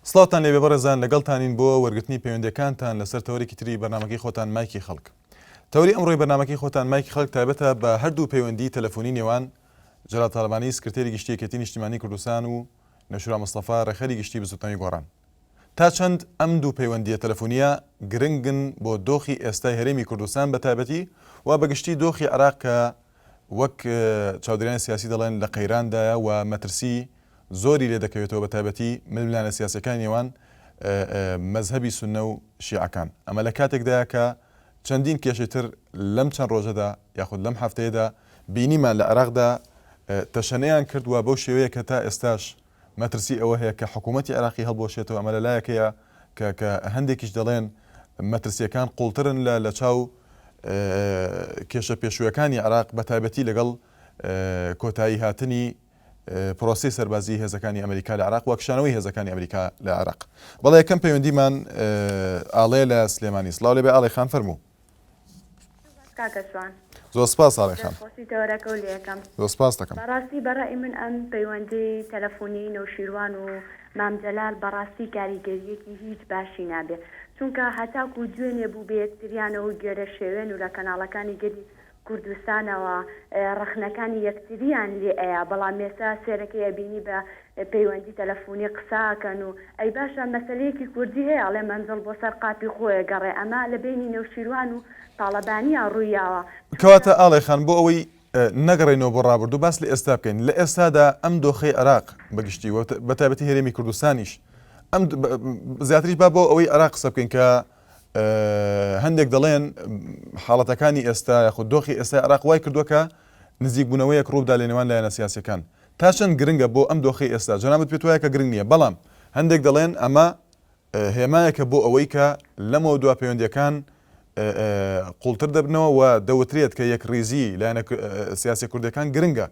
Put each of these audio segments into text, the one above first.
سڵاتان لێبێ بەڕێزان لەگەڵتانین بۆ وەرگرتنی پەیوەندەکانتان لەسەر تەوەرێکی تری بەرنامەکەی خۆتان مایکی خەڵک. تەوری ئەمڕۆی بەرنامەکەی خۆتان مایکی خەڵک تایبەتە بە هەردوو پەیوەندی تەلەفۆنی نێوان جەلال تاڵبانی سکرتێری گشتی یەکێتی نیشتیمانی کوردستان و نەشورا مستەفا ڕێخەری گشتی بزوتنەوەی گۆڕان. تا چەند ئەم دوو پەیوەندیە تەلەفۆنیە گرنگن بۆ دۆخی ئێستای هەرێمی کوردستان بە تایبەتی و بەگشتی دۆخی عێراق کە وەک چاودێریانی سیاسی دەڵێن لە قەیراندایە و مەترسی زۆری لێ دەکەوێتەوە بە تایبەتی ململانە سیاسەکانی نێوان مەزهەبی سونە و شیعەکان. ئەمە لە کاتێکدایە کە چەندین کێشەتر لەم چەند ڕۆژەدا یاخود لەم هەفتەیەدا بینیمان لە عێراقدا تەشەنەیان کردووە بەو شێوەیە کە تا ئێستاش مەترسی ئەوە هەیە کە حکوومەتی عێراقی هەڵبۆشێتەوە. ئەمە لەلایەکەیە کە هەندێکیش دەڵێن مەترسیەکان قوڵترن لە چاو کێشە پێشوویەکانی عێراق بە تایبەتی لەگەڵ کۆتایی هاتنی پرۆسی سەربازی هێزەکانی ئەمریکا لە عێراق و کشانەوەی هێزەکانی ئەمریکا لە عێراق. بەڵێ یەکەم پەیوەندیمان ئاڵێ لە سلێمانی. سڵاو لێبێ ئاڵێ خان فەرموو. زۆر سپاس ئاڵێ خان. زۆر سپاس دەکەم. بەڕاستی بەڕای من ئەم پەیوەندی تەلەفۆنی نەوشیروان و مامجەلال بەڕاستی کاریگەریەکی هیچ باشی نابێت، چونکە هەتاکو دوێنێ بوو بە یەکتریانەوە گێرە شێوێن و لە کەناڵەکانی گەلی کوردستانەوە ڕخنەکانی یەکتریان لێ ئەیە، بەڵام ئێستا سێرەکەی بینی بە پەیوەندی تەلەفۆنی قساکەن و ئەی باشە مەسەلەیەکی کوردی هەیە ئەڵێ مەنزڵ بۆ سەر قاپی خۆیە گەڕێ، ئەمە لە بینی نەوشیروان و تاڵەبانیان ڕوویاوە. کەواتە ئاڵێ خان بۆ ئەوەی نەگەڕێنەوە بۆ ڕابردوو باس لە ئێستا بکەین. لە ئێستادا ئەم دۆخەی عێراق بەگشتی بە تایبەتی هەرێمی کوردستانیش ئەم زیاتریش با بۆ ئەوەی عێراق قسە بکەین کە هەندێک دەڵێن حاڵەتەکانی ئێستا یاخود دۆخی ئێستا عێراق وای کردووە کە نزیک بوونەوەیەک ڕووبدا لە نێوان لایەنە سیاسیەکان. تا چەند گرنگە بۆ ئەم دۆخی ئێستا جەنابەت پێت وایە کە گرنگ نییە، بەڵام هەندێک دەڵێن ئەمە هێمایەکە بۆ ئەوەی کە لەمەوە دوا پەیوەندیەکان قوڵتر دەبنەوە و دەوترێت کە یەک ڕیزی لایەنە سیاسی کوردەکان گرنگە.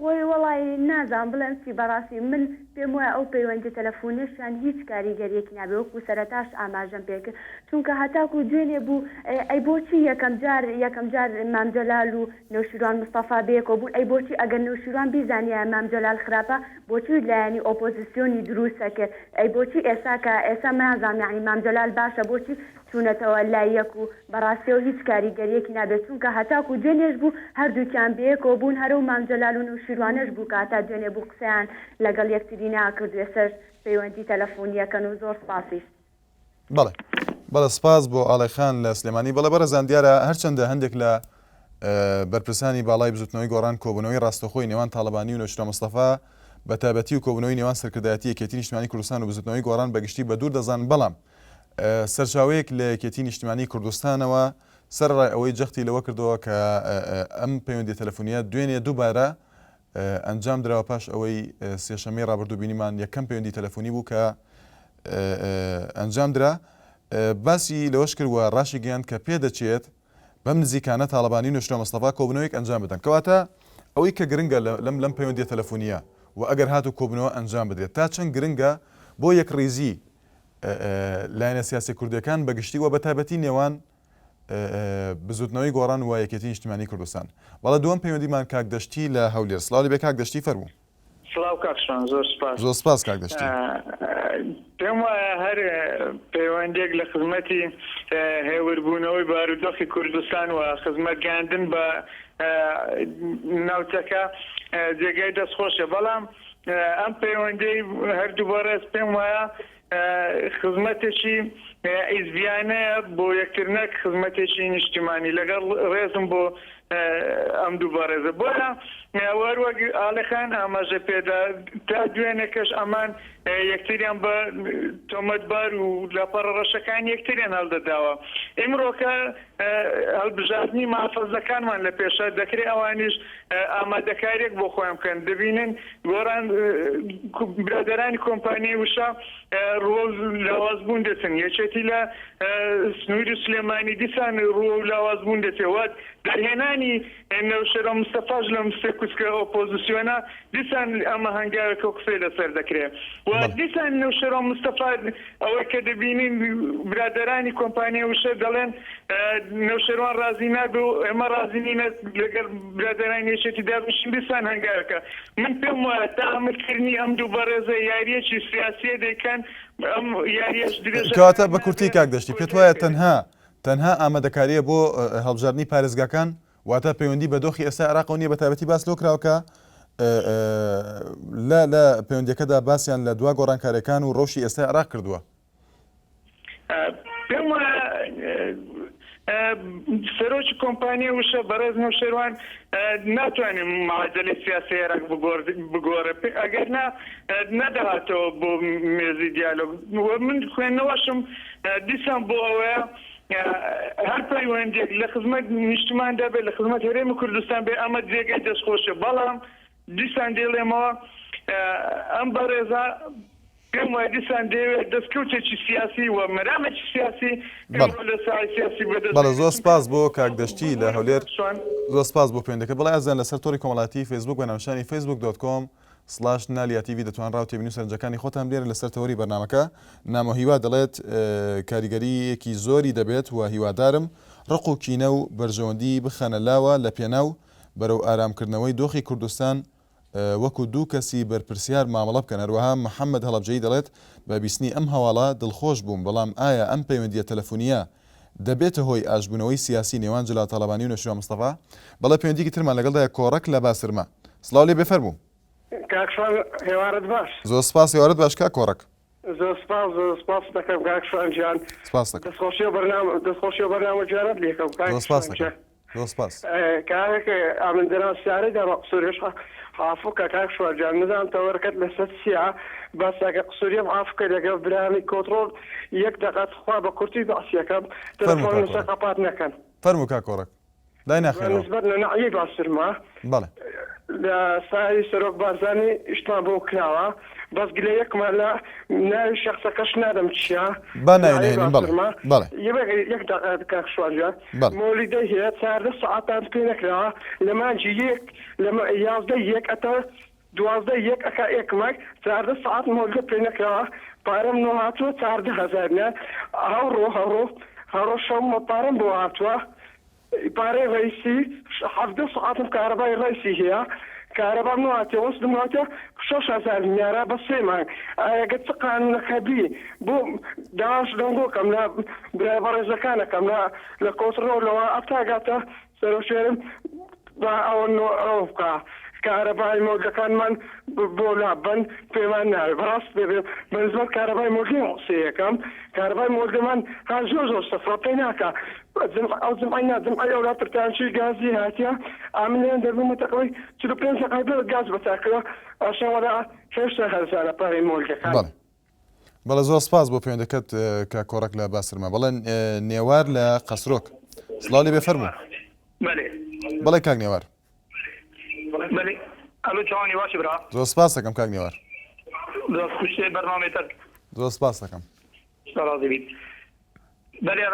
خۆی وەڵی نازان بڵێم چی بەڕاستی من پێم وایە ئەو پەیوەندی تەلەفۆنیشیان هیچ کاریگەریەکی نابێ، وەکو سەرەتاش ئاماژەم پێکرد، چونکە هەتاکو دوێنێ بوو ئەی بۆچی یەکەم جار مامجەلال و نەوشیروان مستەفا بەیەکەوە بوون، ئەی بۆچی ئەگەر نەوشیروان بیزانیە مامجەلال خراپە بۆچی لایەنی ئۆپۆزیسیۆنی دروستە کرد، ئەی بۆچی ئێستا نازانم یعنی مامجەلال باشە بۆچی چوونەتەوە لای یەک و بەڕاستیەوە هیچ کاریگەریەکی نابێت، چونکە هەتاکو دوێنێش بوو هەردووکیان بەیەکەوە بوون، هەرە و مامجەلال و نەوشیروانەش بوو کە تا دوێنێ بوو قسەیان لەگەڵ یەکتری ناکرد ێسەر پەیوەندی تەلەفۆنیەکەن و زۆر سپاسیش. بەڵێ سپاس بۆ ئاڵێ خان لە سلێمانی. بەڵێ بەڕێزان دیارە هەرچەندە هەندێک لە بەرپرسانی باڵای بزوتنەوەی گۆڕان کۆبوونەوەی ڕاستەخۆی نێوان تاڵەبانی و نەشورا مستەفا بە تایبەتی و کۆبوونەوەی نێوان سەرکردایەتی یەکێتی نیشتیمانی کوردستان و بزوتنەوەی گۆڕان بەگشتی بە دوور دەزان، بەڵام سەرچاوەیەک لە یەکێتی نیشتیمانی کوردستانەوە سەرڕای ئەوەی جەختی لەوە کردەوە کە ئەم پەیوەندی تەلەفۆنیە دوێنێ دووبارە ئەنجام درراوە پاش ئەوەی سێشەمەی ڕابردوو بینیمان یەکەم پەیوەندی تەلەفۆنی بوو کە ئەنجام درا. باسی لەوەش کردووە ڕاشی گەیاند کە پێدەچێت بەم نزیکانە تاڵەبانی و نەشورا مستەفا کۆبوونەوەیەک ئەنجام بدەن، کەواتە ئەوەی کە گرنگە لەم پەیوەندی تەلەفۆنیە و ئەگەر هاتو کۆبوونەوە ئەنجام بدرێت تا چەند گرنگە بۆ یەک ڕیزی لایەنە سیاسی کوردەکان بەگشتی و بە تایبەتی نێوان بزوتنەوەی گۆڕان و یەکێتی نیشتیمانی کوردستان. بەڵام دووەم پەیوەندیمان کاک دەشتی لە هەولێر. سڵاو لێبێ کاک دەشتی فەرموو. سڵاو کاکشان زۆر سپاس. زۆر سپاس کاک دەشتی. پێم وایە هەر پەیوەندێک لە خزمەتی هێوربوونەوەی بارودۆخی کوردستان و خزمەت گەاندن بە ناوچەکە جێگای دەستخۆشە، بەڵام ئەم پەیوەندەی هەردوو بەڕێز پێم وایە خزمەتێکی ئیزبیانەیە بۆ یەکترنەک خزمەتێکی نیشتیمانی لەگەڵ ڕێزم بۆ ئەم دوو بەڕێزە بۆە وەروەک ئاڵەخان ئاماژە پێدا تا دوێنێکەش ئەمان یەکتریان بە تۆمەتبار و لاپەڕە ڕەشەکان یەکتریان هەڵدەداوە. ئیمڕۆکە هەڵبژاردننی مافەزەکانمان لە پێشە دەکرێت ئەوانیش ئامادەکاریەک بۆ خۆیان بکەن. دەبینن گۆڕان برادەرانی کۆمپانیای وشە ڕۆ لاوازبوون دەچن، یەکێتی لە سنووری سلێمانی دیسان ڕۆ لاوازبوون دەچێت دەرهێنانی نەوشەرا مستەفاش لە مستە کوچکە ئۆپۆزیسیۆنە دیسان ئەمە هەنگاوێکە قسەی لەسەر دەکرێت و دیسان نەوشەرا مستەفا ئەوەی کە دەبینین برادەرانی کۆمپانیای وشە دەڵێن نەوشەروان ڕازی نابێ و ئێمە ڕازی نینە لەگەڵ برادەرانی یەکێتی دابشین دیسان هەنگاوێکە. من پێم وایە تا ئەمەکردنی ئەم دوو بەڕێزە یاریەکی سیاسیە دەیکەن بکەن ئەم یاریەش درێژە کەواتە بە کورتی کاک دەشتی پێت وایە تەنها ئامادەکاریە بۆ هەڵبژاردننی پارێزگاکان واتە پەیوەندی بە دۆخی ئێستا عێراق نیە بە تایبەتی باس لەو کراوکە لە پەیوەندیەکەدا باسییان لە دوا گۆڕانکاریەکان و ڕۆژی ئێستا عێراق کردووە پێم وایە سەرۆکی کۆمپانیە وشە بەڕێز نەوشێروان ناتوانین معادلەی سیاسی عێراق بگۆڕێ ئەگەر نەدەهاتەوە بۆ مێزی دیالۆگ من خوێندنەوەشم دیسان بۆ ئەوەیە هەر پەیوەندێک لە خزمەت نیشتماندا بێت لە خزمەت هەرێمی کوردستان بێ ئەمە جێگەی دەستخۆشە بەڵام دیسان دێڵێمەوە ئەم بەڕێزە پێم وایە دیسان دەوێت دەستکەوتێکی سیاسی و مەرامێکی سیاسی لە ساحەی سیاسی بەدەست بەڵێ زۆر سپاس بۆ کاک دەشتی لە هەولێر زۆر سپاس بۆ پەیوەندەکە بەڵێ ئازان لەسەر تۆڕی کۆمەڵاتی فیسبوک بە ناوشانی facebook.com/نالیا تیڤی دەتوان ڕاو تێبینی سەرنجەکانی خۆتان بێنن لەسەر تەوەری بەرنامەکە نامۆ هیوا دەڵێت کاریگەریەکی زۆری دەبێت و هیوادارم ڕق و کینە و بەرژەوەندی بخەنە لاوە لە پێناو بەرەو ئارامکردنەوەی دۆخی کوردستان وەکو دوو کەسی بەرپرسیار مامەڵە بکەن هەروەها محەممەد هەڵەبجەی دەڵێت بە بیستنی ئەم هەواڵە دڵخۆش بووم بەڵام ئایا ئەم پەیوەندیە تەلەفۆنیە دەبێتە هۆی ئاشبوونەوەی سیاسی نێوان جەلال تاڵەبانی و نەشوان مستەفا بەڵێ پەیوەندیکی ترمان لەگەڵدایە کۆڕەک لە باسرمە سڵاو لێ بێفەرموو کاکشان هێوارت باش زۆر سپاس هێوارت باش کا کۆڕەک زۆر سپاس دەکەم کاکشان گیان سپاس دەکەم دەستخۆشی و بەرنامە جارەت لێکەم زۆر سپاس دەکەم زۆر سپاس کارێک ئامندەران سیارەیدا قسووریش حافوکە کاکشوار جان نزان تەوەرکەت لەسەر سیا باساکە قسووریم حافکە لەگەڵ برانی کۆتڕۆل یەک دەقەت خوا بە کورتی باسیەکەم تەلەفۆن سەقەپات نەکەن فەرموو کا کۆڕەک لای ناخێنەوە نسبەت لە نەعیی باسرما بەڵێ لە سای سەرۆک بارزانی شتمان بۆ کراوە بەس گلە یەکمان لە ناوی شخصەکەش نادەم چیە با ناوێنین بەڵێ یەک کاکشوارجان مۆلیدەی هەیە 14 ساعتان پێ نەکراوە لە مانجی یەک لە 11 ئەتە 12 ئەکا ئێکمەک 14 ساعت مۆلگە پێ نەکراوە پارەم نۆ هاتووە 14,000 نە هەڕۆ شەو پارەم بۆ هاتووە پارەی ڕیسی 17 ساعتم کارەبای ڕیسی هەیە کارەبام نواتێ وەستم هاتە 6,000 میارە بە 3 مانگ ئاگە چ قانونەکە بی بۆ داواش دەنگۆکەم لە برای بەڕێزەکانەکەم لە کۆتڕۆلەوە ئەتاگاتە سەرۆشێرم ئەوە بکە کارەبای مۆلگەکانمان بۆ لابن پێمان ناوێت بەڕاست بێ بەنسبەت کارەبای مۆلگی قسەیەکەم کارەبای مۆلگەمان ها زۆر سەفرە پێ ناکە ئەو جمعی ئەولا پرتانشی گازی هاتیە ئامنیان دەبوومە تەقەوەی 45 دقیقە گاز بەتاکەوە ئاشەوەدا 6,000 پارەی مۆلگەکان بەڵێ زۆر سپاس بۆ پەیوەندەکەت کە کۆڕەک لە باسرمە بەڵێن نێوار لە قەسرۆک سڵاو لێ بێفەرموو بەڵێ کاک نێوار الو جوانی باشی برا زۆر سپاس دەکەم کاک نێوار خوشی بەرنامەتەک زۆر سپاس دەکەم راضی بیت بەێ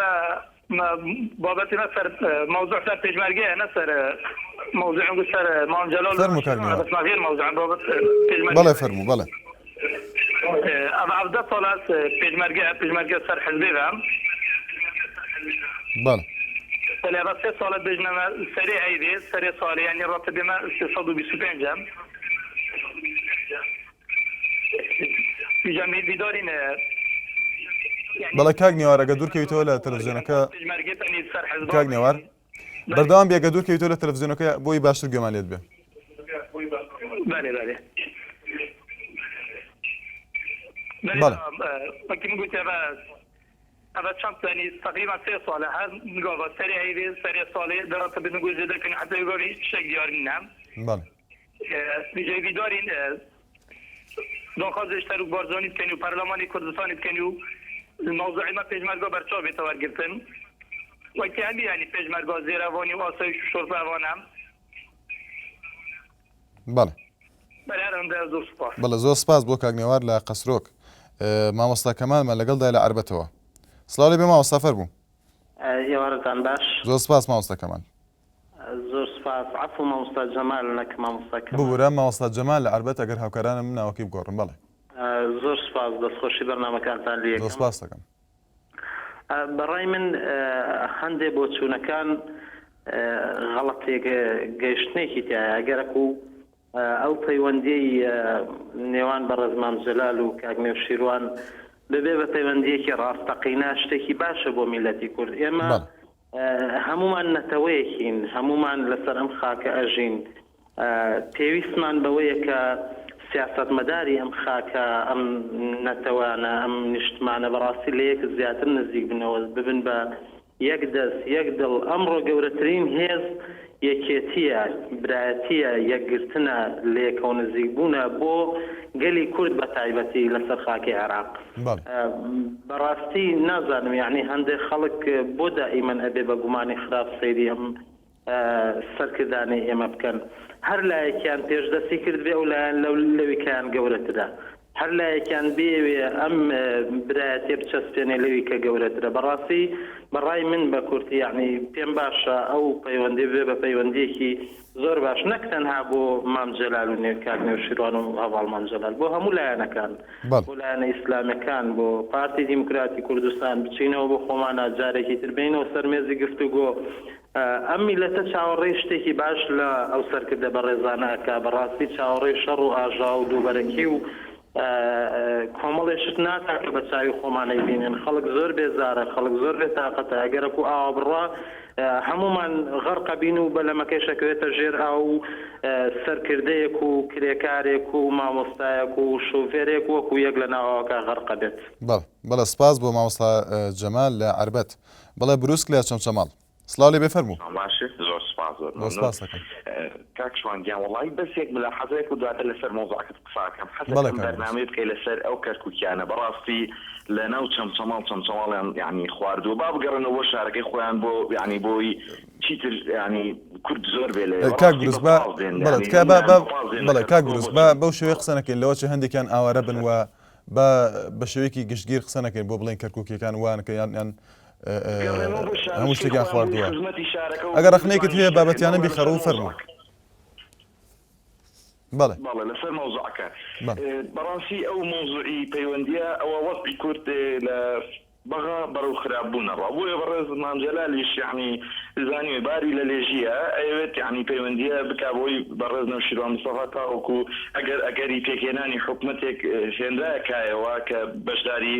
بابەتی نەسەر موضوع سەر پێشمەرگەیە نەسەر موضوع سەر مام جەلال فەرموو کاک نێوار بەس ماوێن موضوع بابەت بەڵێ فەرموو بەڵێ ئەمە 17 ساڵ هەست پێشمەرگە سەر حزبێدام بەڵێ لێرە 3 ساڵە بژنەمە سەرێ هەیدێ سەرێ ساڵی ینی ڕاتە بێمە 325 بیدارین بەڵێ کاک نێوار ئەگە دوورکەویتەوە لە تەلەڤیزیۆنەکە کاک نێوار بەردەوام بێ ئەگە دوورکەویتەوە لە تەلەڤیزیۆنەکە بۆی باشتر گوێمان لێت بێ وەکی من گوتێ هذا شخص يعني تقريبا 3 صالة هذا نقول سريع هيدي سريع صالة دراسة بنقول جدا كان حتى يقول هيك شيء ديارين نعم. بله. بيجي بيدارين دخل اشتراك بارزاني كانوا برلماني كردستان كانوا الموضوع ما فيش مرجع برشا بتوار جبتن. وكان يعني فيش مرجع زيرافاني واسايش شرطة وانام. بله. بله زۆر سپاس بۆ کاک نێوار لە قەسرۆک مامۆستا کەمالمان لەگەڵدا لە عەربەتەوە سڵاو لێ بێ مامۆستا فەرموو هێوارتان باش زۆر سپاس مامۆستا کەمال زۆر سپاس عەفو مامۆستا جەمال نەک مامۆستا کەمال ببوورە مامۆستا جەمال لە عەربەت ئەگەر هاوکارانم ناوەکی بگۆڕن بەڵێ زۆر سپاس دەستخۆشی بەرنامەکانتان لێ زۆر سپاس دەکەم بەڕای من هەندێک بۆ چوونەکان غەڵەتێک گەیشتنێکی تایە ئەگەرەک و ئەو پەیوەندیی نێوان بەڕێز مام جەلال و کاک نێوشیروان ببێ بە پەیوەندیەکی ڕاستەقینە شتێکی باشە بۆ میلەتی کورد. ئێمە هەمومان نەتەوەیەکین، هەمومان لەسەر ئەم خاکە ئەژین. پێویستمان بەوەیە کە سیاسەتمەداری ئەم خاکە ئەم نەتەوانە ئەم نیشتمانە بەڕاستی لە یەک زیاتر نزیک بنەوە ببن بە یەک دەست یەک دڵ. ئەمڕۆ گەورەترین هێز یەکێتیە، برایەتیە، یەکگرتنە لە یەکەوە نزیک بوونە بۆ گەلی کورد بە تایبەتی لەسەر خاکی عێراق. بەڕاستی نازانم یعنی هەندێک خەڵک بۆ دائیمەن ئەبێ بە گومانی خراپ سەیری ئەم سەرکردانەی ئێمە بکەن. هەر لایەکیان پێشدەستی کرد بێ ئەو لایەن لەویکیان گەورەترە، هەر لایەکیان بێوێ ئەم برایەتێ بچەسپێنێ لەوی کە گەورەترە. بەڕاستی بەڕای من بە کورتی یعنی پێم باشە ئەو پەیوەندی بێ بە پەیوەندیەکی زۆر باش، نەک تەنها بۆ مام جەلال و کاک نێوشیروان و هەواڵ مام جەلال، بۆ هەموو لایەنەکان، بۆ لایەنە ئیسلامیەکان، بۆ پارتی دیموکراتی کوردستان بچینەوە بۆ خۆمانە جارێکی تر بینەوە سەرمێزی گفتوگۆ. ئەم میلەتە چاوەڕێی شتێکی باش لە ئەو سەرکردە بەڕێزانەکە. بەڕاستی چاوەڕێی شەڕ و ئاژا و دووبەرەکی و کۆمەڵێشت ناکات کە بە چاوی خۆمانەی بینن. خەڵک زۆر بێزارە، خەڵک زۆر بێتاقەتە. ئەگەرەکو ئاوا بڕوا هەمومان غەرقە بین و بەلەمەکەی شەکەوێتە ژێر ئاو و سەرکردەیەک و کرێکارێک و مامۆستایەک و شۆفێرێک وەکو یەک لە ناوەکە غەرقە بێت. بەڵێ سپاس بۆ مامۆستا جەمال لە عەربەت. بەڵێ بروسک لە چەمچەماڵ سڵاو لێ بێفەرموو. باشە زۆر سپاس دەکەم کاکشوانگیان وڵی بەسێک لە حەزێک و دواتر لەسەر مۆزوعەکەت قساکەم. حەزەکەم بەرنامەی بکەی لەسەر ئەو کەرکووکیانە بەڕاستی لە ناو چەمچەماڵیان یعنی خواردووە با بگەڕنەوە شارەکەی خۆیان بۆ یعنی بۆی چیتر ینی کورد زۆر بێ لێ. کاک بروس بەڵێ کاک بروس بەو شێوەیە قسە نەکەین لەوە چه هەندێکیان ئاوارە بن و بە شێوەیەکی گشتگیر قسە نەکەین بۆ بڵێن کەرکووکیەکان وانکە یان هەموو شتێکیان خواردووە. ئەگەر ڕخنەیەکت هەیە بابەتیانە بیخەڕەوە فەرموو. بەڵێ لەسەر مۆزوعەکە بەڕاستی ئەو مۆزوعی پەیوەندیە ئەوە وەستی کورد لە بەغا بەرەو خراپبوونەوە بۆیە بەڕێز مام جەلالیش یعنی زانیوێ باری لە لێژیە ئەوێت یعنی پەیوەندیە بکا بۆی بەڕێز نەوشیروان مستەفا تاوەکو ئەگەری پێکهێنانی حکومەتێک هێندایەکایەوە کە بەشداری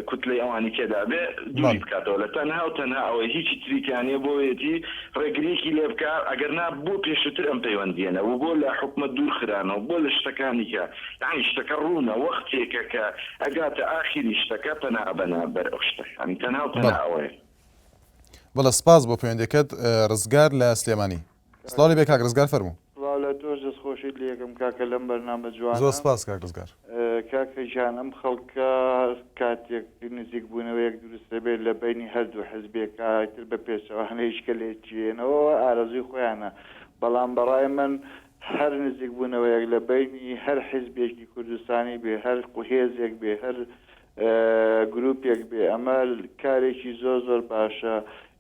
کوتلەی ئەوانی تێدا بێ دووری بکاتەوە لە تەنها و تەنها ئەوەی هیچی تریکانیە بۆیەتی ڕێگریەکی لێ بکە ئەگەرنا بۆ پێشتر ئەم پەیوەندیێنە و بۆ لە حکومەت دوور خرانەوە بۆ لە شتەکانی کە یعنی شتەکە ڕوونە وەختێکە کە ئەگاتە ئاخیری شتەکە پەنا بەنا بەر ئەو شتە ینی تەنها و تەنها ئەوەیە. بەڵێ سپاس بۆ پەیوەندیەکەت ڕزگار لە سلێمانی. سڵاو بێ کاک ڕزگار فەرموو. لە تۆش دەستخۆشیت لە یەکەم کاکە لەم بەرنامە جوان. زۆر سپاس کاک ڕزگار. کاکەجان ئەم خەڵکە کاتێک نزیک بوونەوەیەک دروستە بێت لە بینی هەردوو حزبێکە تر بە پێچەوە هەنێشکە لێ چێنەوە ئارەزوی خۆیانە. بەڵام بەڕای من هەر نزیک بوونەوەیەک لە بینی هەر حزبێکی کوردستانی بێ، هەر قوهێزێک بێ، هەر گروپێک بێ، ئەمە کارێکی زۆر باشە.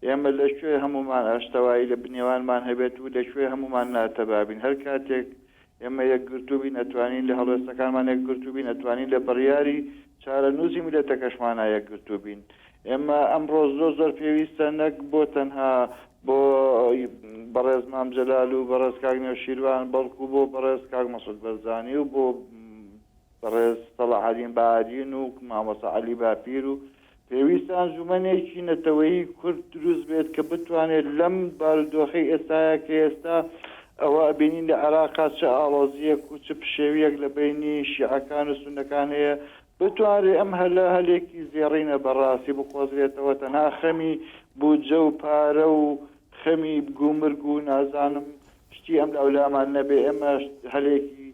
ئێمە لەکوێ هەمومان ئاشتەوایی لە بنێوانمان هەبێت و لەکوێ هەمومان ناتەبابین. هەر کاتێک ئێمە یەکگرتوبی نەتوانین لە هەڵوێستەکانمان یەکگرتوبی نەتوانین لە بڕیاری چارەنووسی میلەتەکەشمانە یەکگرتوبین. ئێمە ئەمڕۆ زۆر پێویستە نەک بۆ تەنها بۆ بەڕێز مام جەلال و بەڕێز کاک نێوشیروان بەڵکو بۆ بەڕێز کاک مەسعود بەرزانی و بۆ بەڕێز سەلاحەدین بەهادین و مامۆستا عەلی باپیر و پێویستە ئەنجومەنێکی نەتەوەیی کورد دروست بێت کە بتوانێت لەم بارودۆخەی ئێستاە کە ئێستا ئەوە بینین لە عێراقا چه ئاڵۆزیەک و چ پشێویەک لە بینی شیعەکان و سونەکان هەیە بتوانێت ئەم هەلێکی زێڕینە بەڕاستی بخۆزرێتەوە. تەنها خەمی بودجە و پارە و خەمی گومرگ و نازانم شتی ئەم لەولامان نەبێ. ئێمە هەلێکی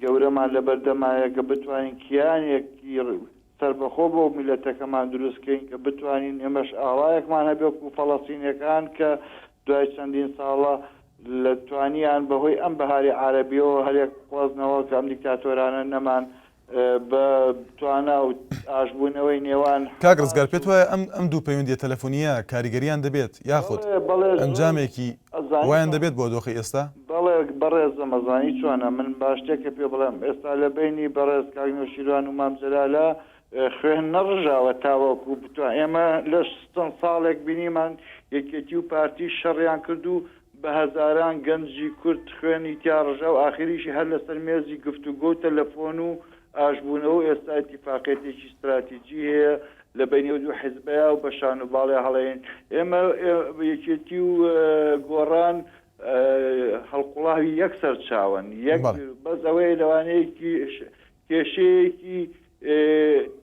گەورەمان لە بەردەمایە کە بتوانین کیانێکی سەربەخۆ بۆ میلەتەکەمان دروستکەین کە بتوانین ئێمەش ئاوایەکمان هەبێ و فەڵەستینیەکان کە دوای چەندین ساڵە لە توانیان بەهۆی ئەم بەهاری عارەبیەوە هەرێک قۆزنەوە کە ئەم دیکتاتۆرانە نەمان بە توانە و ئاشبوونەوەی نێوان. کاک ڕزگار پێت وایە ئەم دوو پەیوەندیە تەلەفۆنیە کاریگەریان دەبێت یاخود ئەنجامێکی وایان دەبێت بۆ دۆخی ئێستا؟ بەڵێ بەڕێز ئەمەزانی چۆنە من باشتێکە پێ بڵێم ئێستا لە بینی بەڕێز کاک نێوشیروان و مام جەلالە خوێن نەڕژاوە تاوەکو بتوان. ئێمە لە 60 ساڵێک بینیمان یەکێتی و پارتی شەڕیان کرد و بە هەزاران گەنجی کورد خوێنی تیاڕژە و ئاخریشی هەر لەسەر مێزی گفتوگۆ و تەلەفۆن و ئاشبوونەوە ئێستا ئیتیفاقێتێکی استراتیجی هەیە لە بینی دوو حیزبەیە و بە شان و باڵێ هەڵەیەن ئێمە یەکێتی و گۆڕان هەڵقوڵاوی یەکسەر چاوەن یەک بەس ئەوەیە لەوانەیەکی کێشەیەکی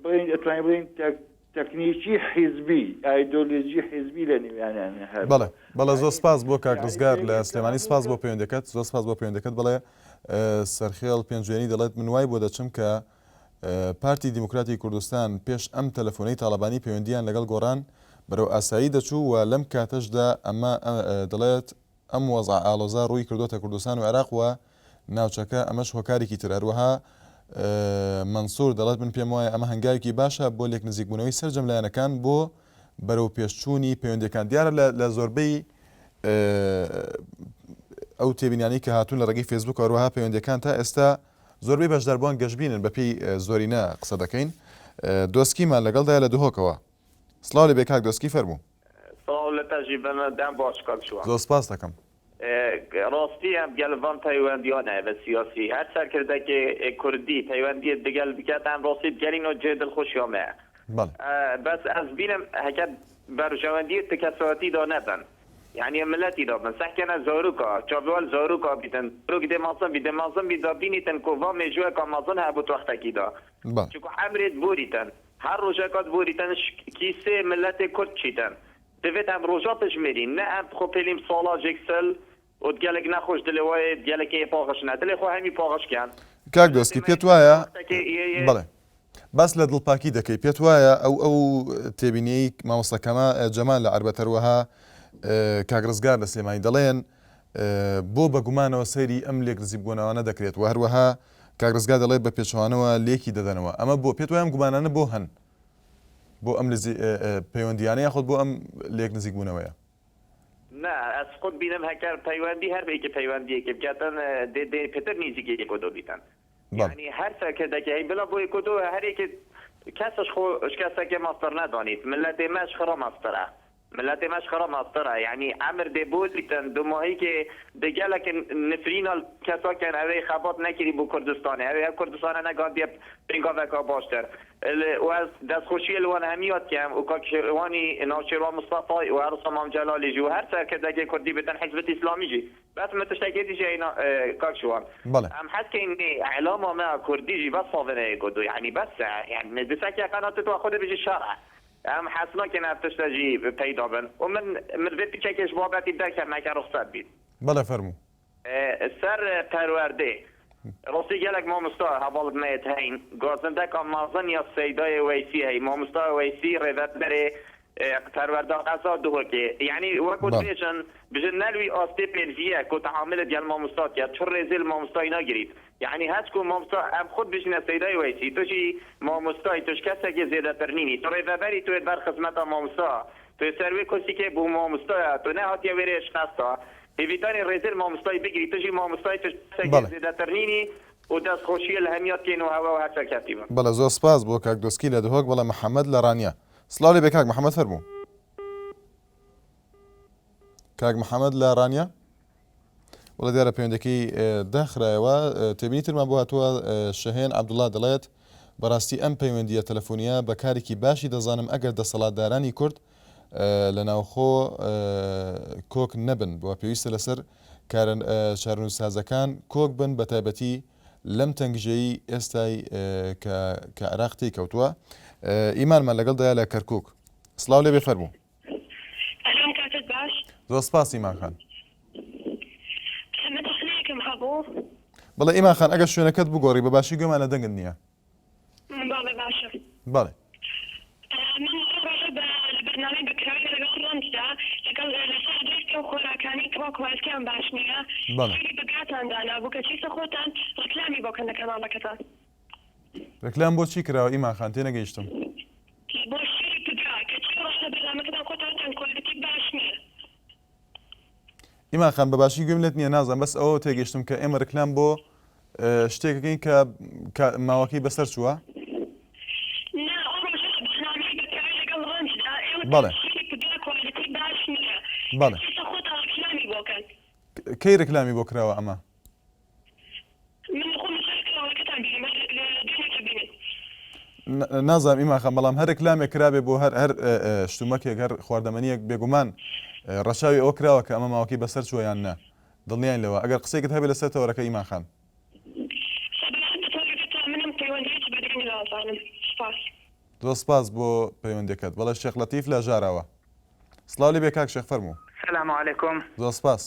بڵین ئەتوانین بڵین تەکنیکی حیزبی ئایدۆلۆژی حیزبی لە نێوانیان هەیە. بەڵێ زۆر سپاس بۆ کاک ڕزگار لە سلێمانی، سپاس بۆ پەیوەندەکەت، زۆر سپاس بۆ پەیوەندەکەت. بڵێ سەرخێڵ پێنجوێنی دەڵێت من وای بۆ دەچم کە پارتی دیموکراتی کوردستان پێش ئەم تەلەفۆنەی تاڵەبانی پەیوەندیان لەگەڵ گۆڕان بەرەو ئاسایی دەچوو و لەم کاتەشدا ئەمە دەڵێت ئەم وەزع ئاڵۆزا ڕووی کردوتە کوردستان و عێراق و ناوچەکە ئەمەش هۆکارێکی تر هەروەها منسوور دەڵێت من پێم وایە ئەمە هەنگاوێکی باشە بۆ لێک نزیکبوونەوەی سەرجەم لایەنەکان بۆ بەرەو پێشچوونی پەیوەندیەکان. دیارە لە زۆربەی ئەو تێبینیانی کە هاتوون لە ڕێگەی فێسبوک هەروەها پەیوەندیەکان تا ئێستا زۆربەی بەشداربووان گەشتبینن بەپێی زۆرینە قسە دەکەین. دۆسکیمان لەگەڵدایە لە دوهۆکەوە. سڵاو لەبێ کاک دۆسکی فەرموو. سڵاو لە تەجیبەنەدان باش کاک شووە. زۆر سپاس دەکەم. ڕاستی ئەم گەلڤان پەیوەندیانە بە سیاسی هەر سەرکردەکێ کوردی پەیوەندی دەگەل بکات ئەم ڕاستی بگەرینەوە جێ دڵخۆشیامەیە. بەس ئەس بینم هەکە بەرژەوەندی تکەسەتی دا نەبن. يعني ملتي دابن سكنا زاروكا تشابوال زاروكا بيتن روك دي مازن بيدا بينيتن كوفا ميجوا كمازن هبوت وقت كيدا شكو حمرت بوريتن هر روجاكات بوريتن كيسه ملت كرد شيتن دفت هم روجات جمرين نه ام خپلیم سالا جكسل وتقالك نخوش دلواي ديالك اي باغش ندل خو همي باغش كان كاك دوسكي پێت وایە بەڵێ باس لە دڵپاکی دەکەی پێت وایە ئەو تێبینیەی مامۆستاکەمە جەمال لە عەربەتەروەها کاک ڕزگار لە سلێمانی دەڵێن بۆ بەگومانەوە سەیری ئەم لێک نزیکبوونەوەانە دەکرێت و هەروەها کاک ڕزگار دەڵێت بە پێچوانەوە لێکی دەدەنەوە ئەمە بۆ پێت وایە ئەم گومانانە بۆ هەن بۆ ئەم پەیوەندیانە یاخود بۆ ئەم لێک نزیکبوونەوەیە نه از خود بینم هکر پیوندی هر به که پیوندی که بجاتن ده پتر نیزی که کدو بیتن یعنی هر سرکرده که بلا بوی کدو هر یک کسش خوش کسا که ماستر ندانید ملت مش خرا ماستره ملت مش خرا ماستره یعنی امر ده بود بیتن دو ماهی که دیگه لکن نفرین کسا کن اوه خبات نکری بو کردستانه اوه کردستانه نگاه بیا بینگاه وکا باشتر و از دستخوشی الوان همیات کم و کاکشوانی ناوشیروان مصطفی و عرص امام جلالی جو هر سرکردگی کردی بتن حزبت اسلامی جی بس متشتکی دیجی اینا کاکشوان هم حس که این اعلام ما کردی جی بس صابنه کدو یعنی بس يعني بساكي قناة تو خود بيجي الشارع هم حسنا که نفتشتجی پیدا بن و من بيت چکش بابتی دکر نکر رخصت بید بله فرمو سر پرورده راستی گلک ما مستا حوالت میت هین گازنده که مازن یا سیدای ویسی هی ما مستا ویسی رویت بره پرورده قصا دوه که یعنی وقت بیشن بجن نلوی آسته پنجیه که تعامل دیال ما مستا که چر رزیل ما مستا اینا گرید یعنی هست که ما مستا هم خود بشن سیدای ویسی توشی ما مستا توش کسی که زیده ترنینی تو رویت بری تو بر خدمت ما مستا تو سروی کسی که بو ما مستا تو نه هاتی ویرش نستا هیویتانی رزیل ما مستای بگیری توشی ما مستای توش زیده ترنینی و دست خوشی الهمیات کین و هوا و هر سرکتی من بله زۆر سپاس بۆ کاک دۆسکی لە دهۆک بەڵام محەممەد لە ڕانیە سڵاو لێ بێ کاک محەممەد فەرموو کاک محەممەد لە ڕانیە وڵە دیارە پەیوەندەکەی داخرایەوە تێبینی ترمان بۆ هاتووە شەهێن عەبدوڵڵا دەڵێت بەڕاستی ئەم پەیوەندیە تەلەفۆنیە بەکارێکی باشی دەزانم ئەگەر دەسەڵاتدارانی کورد لە ناوخۆ کۆک نەبن بۆ پێویستە لەسەر چارەنووسسازەکان کۆک بن بە تایبەتی لەم تەنگژەیی ئێستای کە عێراق کەوتووە ئیمانمان لەگەڵدایە لە کەرکووک سڵاو لێ بێ فەرموو زۆر سپاس ئیمان خان بەڵێ ئیمان خان ئەگەر شوێنەکەت بگۆڕی بە باشی گوێمان لە دەنگت نییە بەڵێ خۆراکانی کۆکوازکیان باش نییە بگاتاندانا بوو کە چیسە خۆتان ڕکلامی بۆکەن لە کەناڵەکەتان ڕکلام بۆ چی کراوە ئیمان خان تێ نەگەیشتم بۆ شیری پدرا کە چی ڕۆژە بەرنامەکەتان خۆتان کۆلیتی باش نییە ئیمان خان بە باشی گوێم لێت نییە نازانم بەس ئەوە تێگەیشتم کە ئێمە ڕکلام بۆ شتێکەکەین کە ماوەکەی بەسەر چووە بەڵێ بەڵێ کەی ڕکلامی بۆ کراوە ئەمە؟ نازانم ئیماخەم، بەڵام هەر ڕکلامێک کرابێ بۆ هەر شتومەکێک هەر خواردەمەنیەک بێگومان ڕەشاوی ئەوە کراوە کە ئەمە ماوەکەی بەسەر چووە یان نا دڵنیان لەوە ئەگەر قسێکت هەبێت لەسەر تەوەرەکە ئیمان خان. زۆر سپاس بۆ پەیوەندیەکەت. بەڵێ شێخ لەتیف لە ژاراوە. سڵاو لێ بێ کاک شێخ فەرموو. سلام علیکم. زۆر سپاس.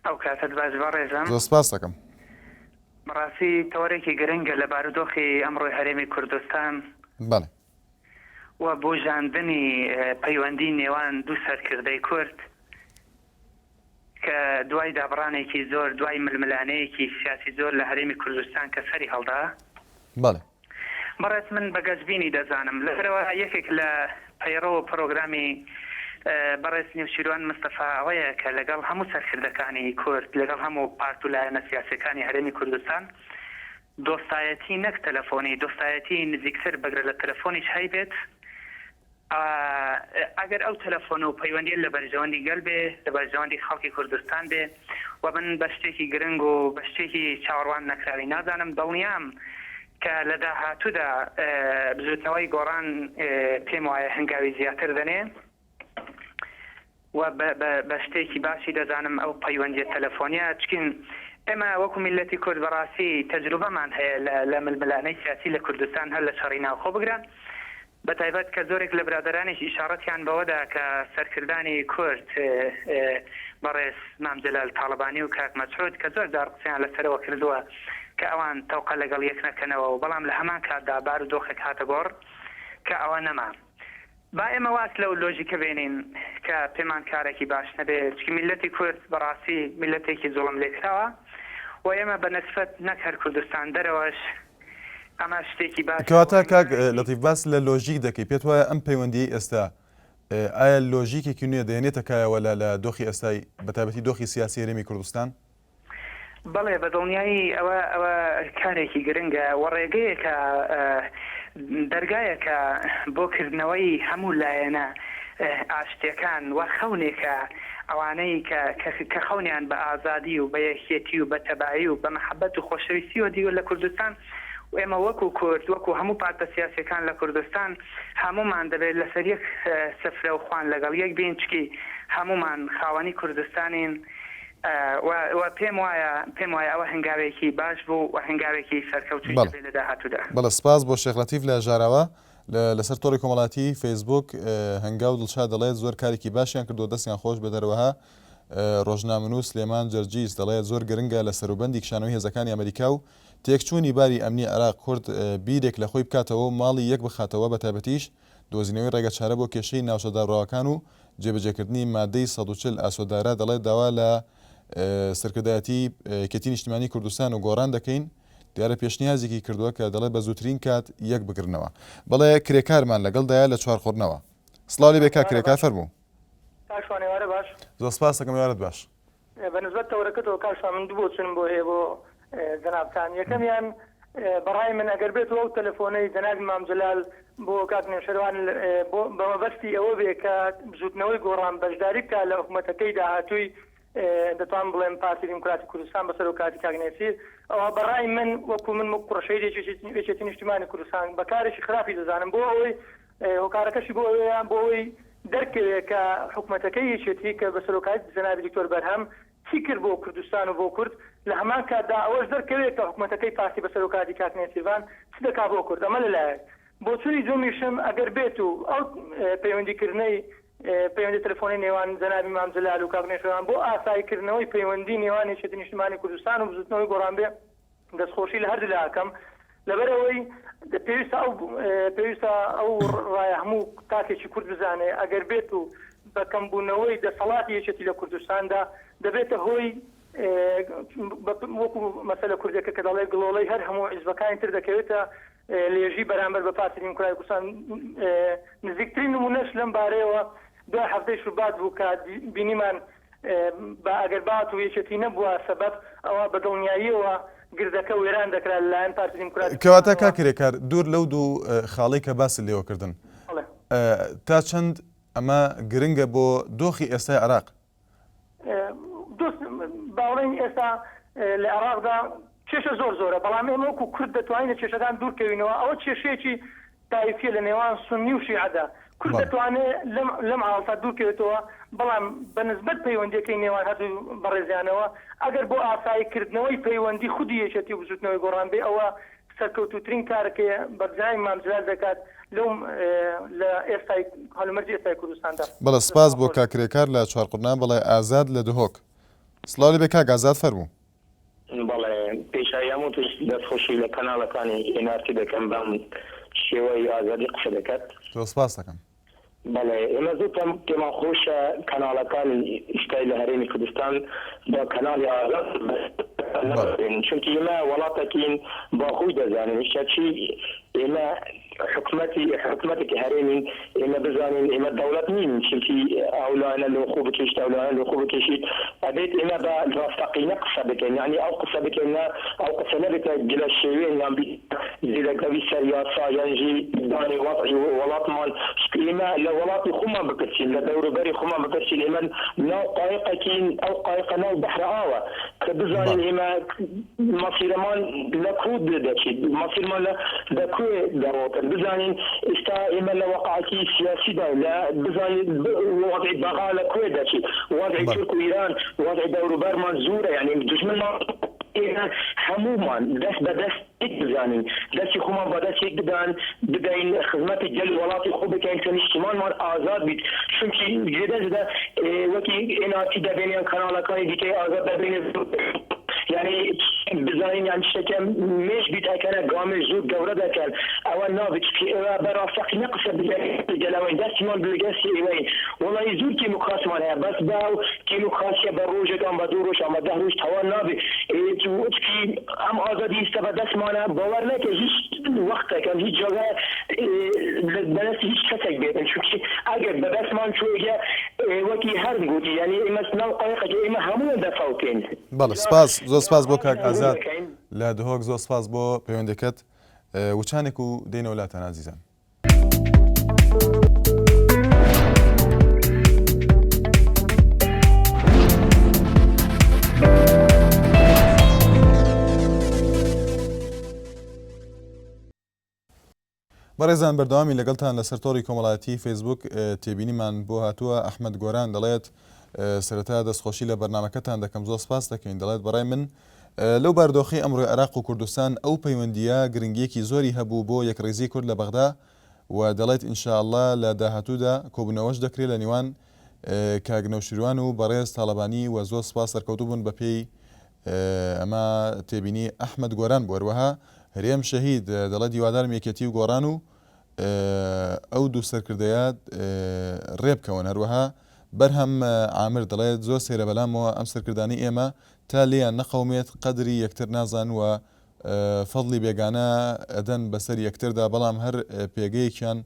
ئەو کاتت باش بەڕێزم. زۆر سپاس دەکەم. بەڕاستی تەوەرێکی گرنگە لە بارودۆخی ئەمڕۆی هەرێمی کوردستان. بەڵێ. و بۆ ژاندنی پەیوەندی نێوان دوو سەرکردەی کورد کە دوای دابڕانێکی زۆر دوای ململانەیەکی سیاسی زۆر لە هەرێمی کوردستان کە سەری هەڵدا. بەڵێ. بەڕێز من بەگەزبینی دەزانم لەبەرەوە یەکێک لە پەیڕۆ پرۆگرامی بەڕێز نێوشیروان مستەفا ئەوەیە کە لەگەڵ هەموو سەرکردەکانی کورد لەگەڵ هەموو پارت و لایەنە سیاسەکانی هەرێمی کوردستان دۆستایەتی نەک تەلەفۆنی دۆستایەتی نزیکتر بەگرە لە تەلەفۆنیش هەیبێت ئەگەر ئەو تەلەفۆن و پەیوەندی لە بەرژەوەندی گەل بێ لە بەرژەوەندی خەڵکی کوردستان بێ و من بە شتێکی گرنگ و بە شتێکی چاوەڕوان نەکراوی نازانم دڵنیام کە لە داهاتوودا بزوتنەوەی گۆڕان پێم وایە هەنگاوی زیاتر دەنێ و بە شتێکی باشی دەزانم ئەو پەیوەندیە تەلەفۆنیە چکین ئێمە وەکو میلەتی کورد بەڕاستی تەجروبەمان هەیە لە ململانەی سیاسی لە کوردستان هەر لە شەڕی ناوخۆ بگران بە تایبەت کە زۆرێک لە برادرانێکی ئیشارەتیان بەوەدا کە سەرکردانی کورد بەڕێز مام جەلال تاڵبانی و کاک مەسعود کە زۆر جار قسەیان لەسەرەوە کردووە کە ئەوان تەوقە لەگەڵ یەک نەکەنەوە و بەڵام لە هەمان کاتدا بارودۆخێک هاتە گۆڕ کە ئەوە نەما. با ئێمە واس لەو لۆژیکە بێنین کە پێمان کارێکی باش نەبێت چکە میلەتی کورد بەڕاستی میلەتێکی زوڵم لێکراوە و ئێمە بە نەسبەت نەک هەر کوردستان دەرەوەش ئەمە شتێکی باش. کەواتە کاک لەتیف باس لە لۆژیک دەکەی پێت وایە ئەم پەیوەندی ئێستا ئایا لۆژیکێکی نوێ دەێنێتە کایەوە لە دۆخی ئێستای بەتابەتی دۆخی سیاسی هەرێمی کوردستان؟ بەڵێ بە دڵنیایی ئەوە کارێکی گرنگە و ڕێگەیەکە دەرگایەکە بۆ کردنەوەی هەموو لایەنە ئاشتیەکان و خەونێکە ئەوانەی کە خەونیان بە ئازادی و بە یەکێتی و بە تەبایی و بە مەحەبەت و خۆشەویستی و دیوە لە کوردستان و ئێمە وەکو کورد وەکو هەموو پارتە سیاسیەکان لە کوردستان هەمومان دەبێت لەسەر یەک سفرە و خوان لەگەڵ یەک بین چکی هەمومان خاوەنی کوردستانین و پێم وایە ئەوە هەنگاوێکی باش بوو و هەنگاوێکی سەرکەوتوی دەبێت لە داهاتوودا. بەڵێ سپاس بۆ شێخ لەتیف لە ژاراوە لەسەر تۆڕی کۆمەڵاتی فەیسبوک هەنگاو دڵشاد دەڵێت زۆر کارێکی باشیان کردو دەستیان خۆش بە دەرەوەها. ڕۆژنامەنووس سلێمان جەرجیس دەڵێت زۆر گرنگە لە سەروبەندی کشانەوەی هێزەکانی ئەمریکا و تێکچوونی باری ئەمنی عێراق کورد بیرێک لە خۆی بکاتەوە و ماڵی یەک بخاتەوە بە تایبەتیش دۆزینەوەی ڕێگە چارە بۆ کێشەی ناوچەداڕاوەکان و جێبەجێکردنی مادەی 140 ئاسۆدارە دەڵێت داوا لە سەرکردایەتی کەتی نیشتیمانی کوردستان و گۆڕان دەکەین دیارە پێشنیازێکی کردووە کە دەڵێت بە زووترین کات یەک بگرنەوە. بەڵێ کرێکارمان لەگەڵدایە لە چوارخۆرنەوە. سڵاو لێ بێ کاک کرێکار فەرموو. کاشوانێوارە باش. زۆر سپاس دەکەم ێوارەت باش. بەنسبەت تەوەرەکەتەوە کاشوان من دوو بۆ چون بۆ هەیە بۆ جەنابتان. یەکەمیان بەڕای من ئەگەر بێت ئەو تەلەفۆنەی جەنابی مام جەلال بۆ کاک نێوشیروان بە مەبەستی ئەوە بێ کە بزوتنەوەی گۆڕان بەشداری بکات لە حکوومەتەکەی داهاتووی دەتوان بڵێم پارتی دیموکراتی کوردستان بەسەر و کاتی کاگنێسی ئەوە بەڕای من وەکو من قڕشەی دێکی نیشتیمانی کوردستان بەکارێکی خراپی دەزانم بۆ ئەوەی هۆکارەکەشی بۆ ئەوەیان بۆ ئەوەی دەرکەوێت کە حکوومەتەکەی یەکێتی کە بە سەرۆکایەتی جەنابی دکتۆر بەرهەم چی کرد بۆ کوردستان و بۆ کورد لە هەمان کاتدا ئەوەش دەرکەوێت کە حکوومەتەکەی پارتی بە سەرۆکاتی کاکنێسیڤان چ دەکا بۆ کورد ئەمە لەلایەک بۆ چوری دومیشم ئەگەر بێت و ئەو پەیوەندیکردنەی پەیوەندی تەلەفۆنی نێوان جەنابی مام جەلال و کاک نێوشیروان بۆ ئاساییکردنەوەی پەیوەندی نێوان یەکێتی نیشتیمانی کوردستان و بزوتنەوەی گۆڕان بێ دەستخۆشی لە هەردوو لاکەم لەبەرەوەی پێویستە ئەو ڕایە هەموو تاکێکی کورد بزانێ ئەگەر بێت و بە کەمبوونەوەی دەسەڵاتی یەکێتی لە کوردستاندا دەبێتە هۆی وەکو مەسەلە کوردەکە کە دەڵێ گڵۆڵەی هەر هەموو حیزبەکانی تر دەکەوێتە لێژی بەرامبەر بە پارتی دیموکراتی کوردستان. نزیکترین نمونەش لەم بارەیەوە دوای هەفتەی شوبات بوو کە بینیمان بە ئەگەر بات و یەکێتی نەبووە سەبەب ئەوە بە دڵنیاییەوە گردەکە وێران دەکرا لەلایەن پارتی دیموکراتی. کەواتە کاکرێکار دوور لەو دوو خاڵی کە باسی لێوەکردن تا چەند ئەمە گرنگە بۆ دۆخی ئێستای عێراق؟ دۆست باوڵین ئێستا لە عێراقدا کێشە زۆرە بەڵام ئێمە وەکو کورد دەتوانین کێشەکان دوورکەوینەوە ئەوە کێشەیەکی تایفیە لە نێوان سنی و شیعەدا کورد دەتوانێت لەم حاڵەتە دوورکەوێتەوە بەڵام بەنسبەت پەیوەندیەکەی نێوان هەردوو بەڕێزیانەوە ئەگەر بۆ ئاساییکردنەوەی پەیوەندی خودی یەکێتی و بزوتنەوەی گۆڕان بێ ئەوە سەرکەوتووترین کارەکەیە بەرجای مامزلال دەکات لەم لە ئێستای هەڵمەرجی ئێستای کوردستاندا. بەڵێ سپاس بۆ کاکرێکار لە چوارقورنان بەڵێ ئازاد لە دهۆک. سڵاوی بێ کاک ئازاد فەرموو. بەڵێ پێشایەم و دەستخۆشی لە کەناڵەکانی ئێنارتی دەکەم بەم شێوەی ئازادی قسە دەکات. تۆ سپاس دەکەم. بەڵێ ئێمە زوو پێمان خۆشە کەناڵەکانی ئیشتای لە هەرێمی کوردستان بە کەناڵی ئازاد چونکی ئێمە وڵاتێکین باخۆی دەزانین چی ئێمە حکومەتێکی هەرێمین ئێمە بزانین ئێمە دەوڵەت نین چونکی ئەولانە لە خۆ بکەیت ئەولانە لە خۆ بکەشیت ئەبێت ئێمە بە ڕاستەقینە قسە بکەین یعنی ئەو قسە بکەین ئەو قسە نەبێتە گلە شێوێن یان زیرەکەوی سەر یاسا یانجی دانی وەضعی وڵاتمان ئێمە لە وڵاتی خۆمان بکەچین لە دەوروبەری خۆمان بکەچین ئێمە ناو قایقەکین ئەو قایقە ناو بەحرە ئاوە کە بزانین ئێمە مەسیرەمان لە کۆ دەچێت مەسیرمان لە کۆ دەڕۆتن بزانین ئێستا ئێمە لە وەقعەتی سیاسیدا لە بزانین وەضعی بەغا لە کۆ دەچێت وەضعی تورک و ئیران وەضعی دەوروبەرمان زۆرە یعنی دژمنمان هەمومان دەست بە دەست بزانین دەستی خۆمان بە دەست یەک بدەین خزمەتی گەل وڵاتی خۆ بکەین کە نیشتیمانمان ئازاد بیت چونکی جێدەجدا وەکی ئێناتی دەبێنیان کەناڵەکانی دیکەی ئازاد دەبێنێت یعنی بزانین یان شتێکم مێش بیت ئەکەنە گامێش زۆر گەورە دەکەن ئەوە نابێت ئێوە بەڕاستەقی نەقسە بگەلەوەین دەستیمان بگەستی ئێوەین وڵی زۆر کیموخاسمان هەیە بەس باو کیموخاسیە بە ڕۆژێکان بە دوو ڕۆژ ئەمە 10 ڕۆژ تەواو نابێت وتکی ئەم ئازادی ئێستا بە دەستمانە باوەڕ نەکە هیچ وەختێکم هیچ جۆگە بەدەستی هیچ کەسێک بێتن چونکی ئەگەر بە دەستمان چۆگە وەکی هەرم گوتی یعنی ئێمە ناو قایقەکە ئێمە هەمووان دەفەوتین. بەڵێ سپاس زۆر سپاس بۆ کاک ئازاد لە دهۆک زۆر سپاس بۆ پەیوەندەکەت وچانێک و دێنە وڵاتان ئازیزان. بەڕێزان بەردەوامی لەگەڵتان لە سەرتۆڕی کۆمەڵایەتی فەیسبوک تێبینیمان بۆ هاتووە ئەحمەد گۆران دەڵێت سەرەتا دەستخۆشی لە بەرنامەکەتان دەکەم زۆر سپاس دەکەین دەڵێت بەڕای من لەو باردۆخی ئەمڕۆی عێراق و کوردستان ئەو پەیوەندیە گرنگیەکی زۆری هەبوو بۆ یەکڕێزی کورد لە بەغدا و دەڵێت ئینشاءالله لە داهاتوودا کۆبوونەوەش دەکرێت لە نێوان کاک نەوشیروان و بەڕێز تاڵەبانی و زۆر سپاس سەرکەوتوو بوون بە پێی ئەمە تێبینی ئەحمەد گۆران بۆ هەروەها هەرێم شەهید دەڵێت هیوادارم یەکێتی و گۆڕان و ئەو دوو سەرکردەیە ڕێبکەون هەروەها بەرهەم عامر دەڵێت زۆر سەیرە بەلامەوە ئەم سەرکردانی ئێمە تا لێیان نەقەومێت قەدری یەکتر نازان و فەضلی بێگانە ئەدەن بەسەر یەکتردا بەڵام هەر پێگەیەکیان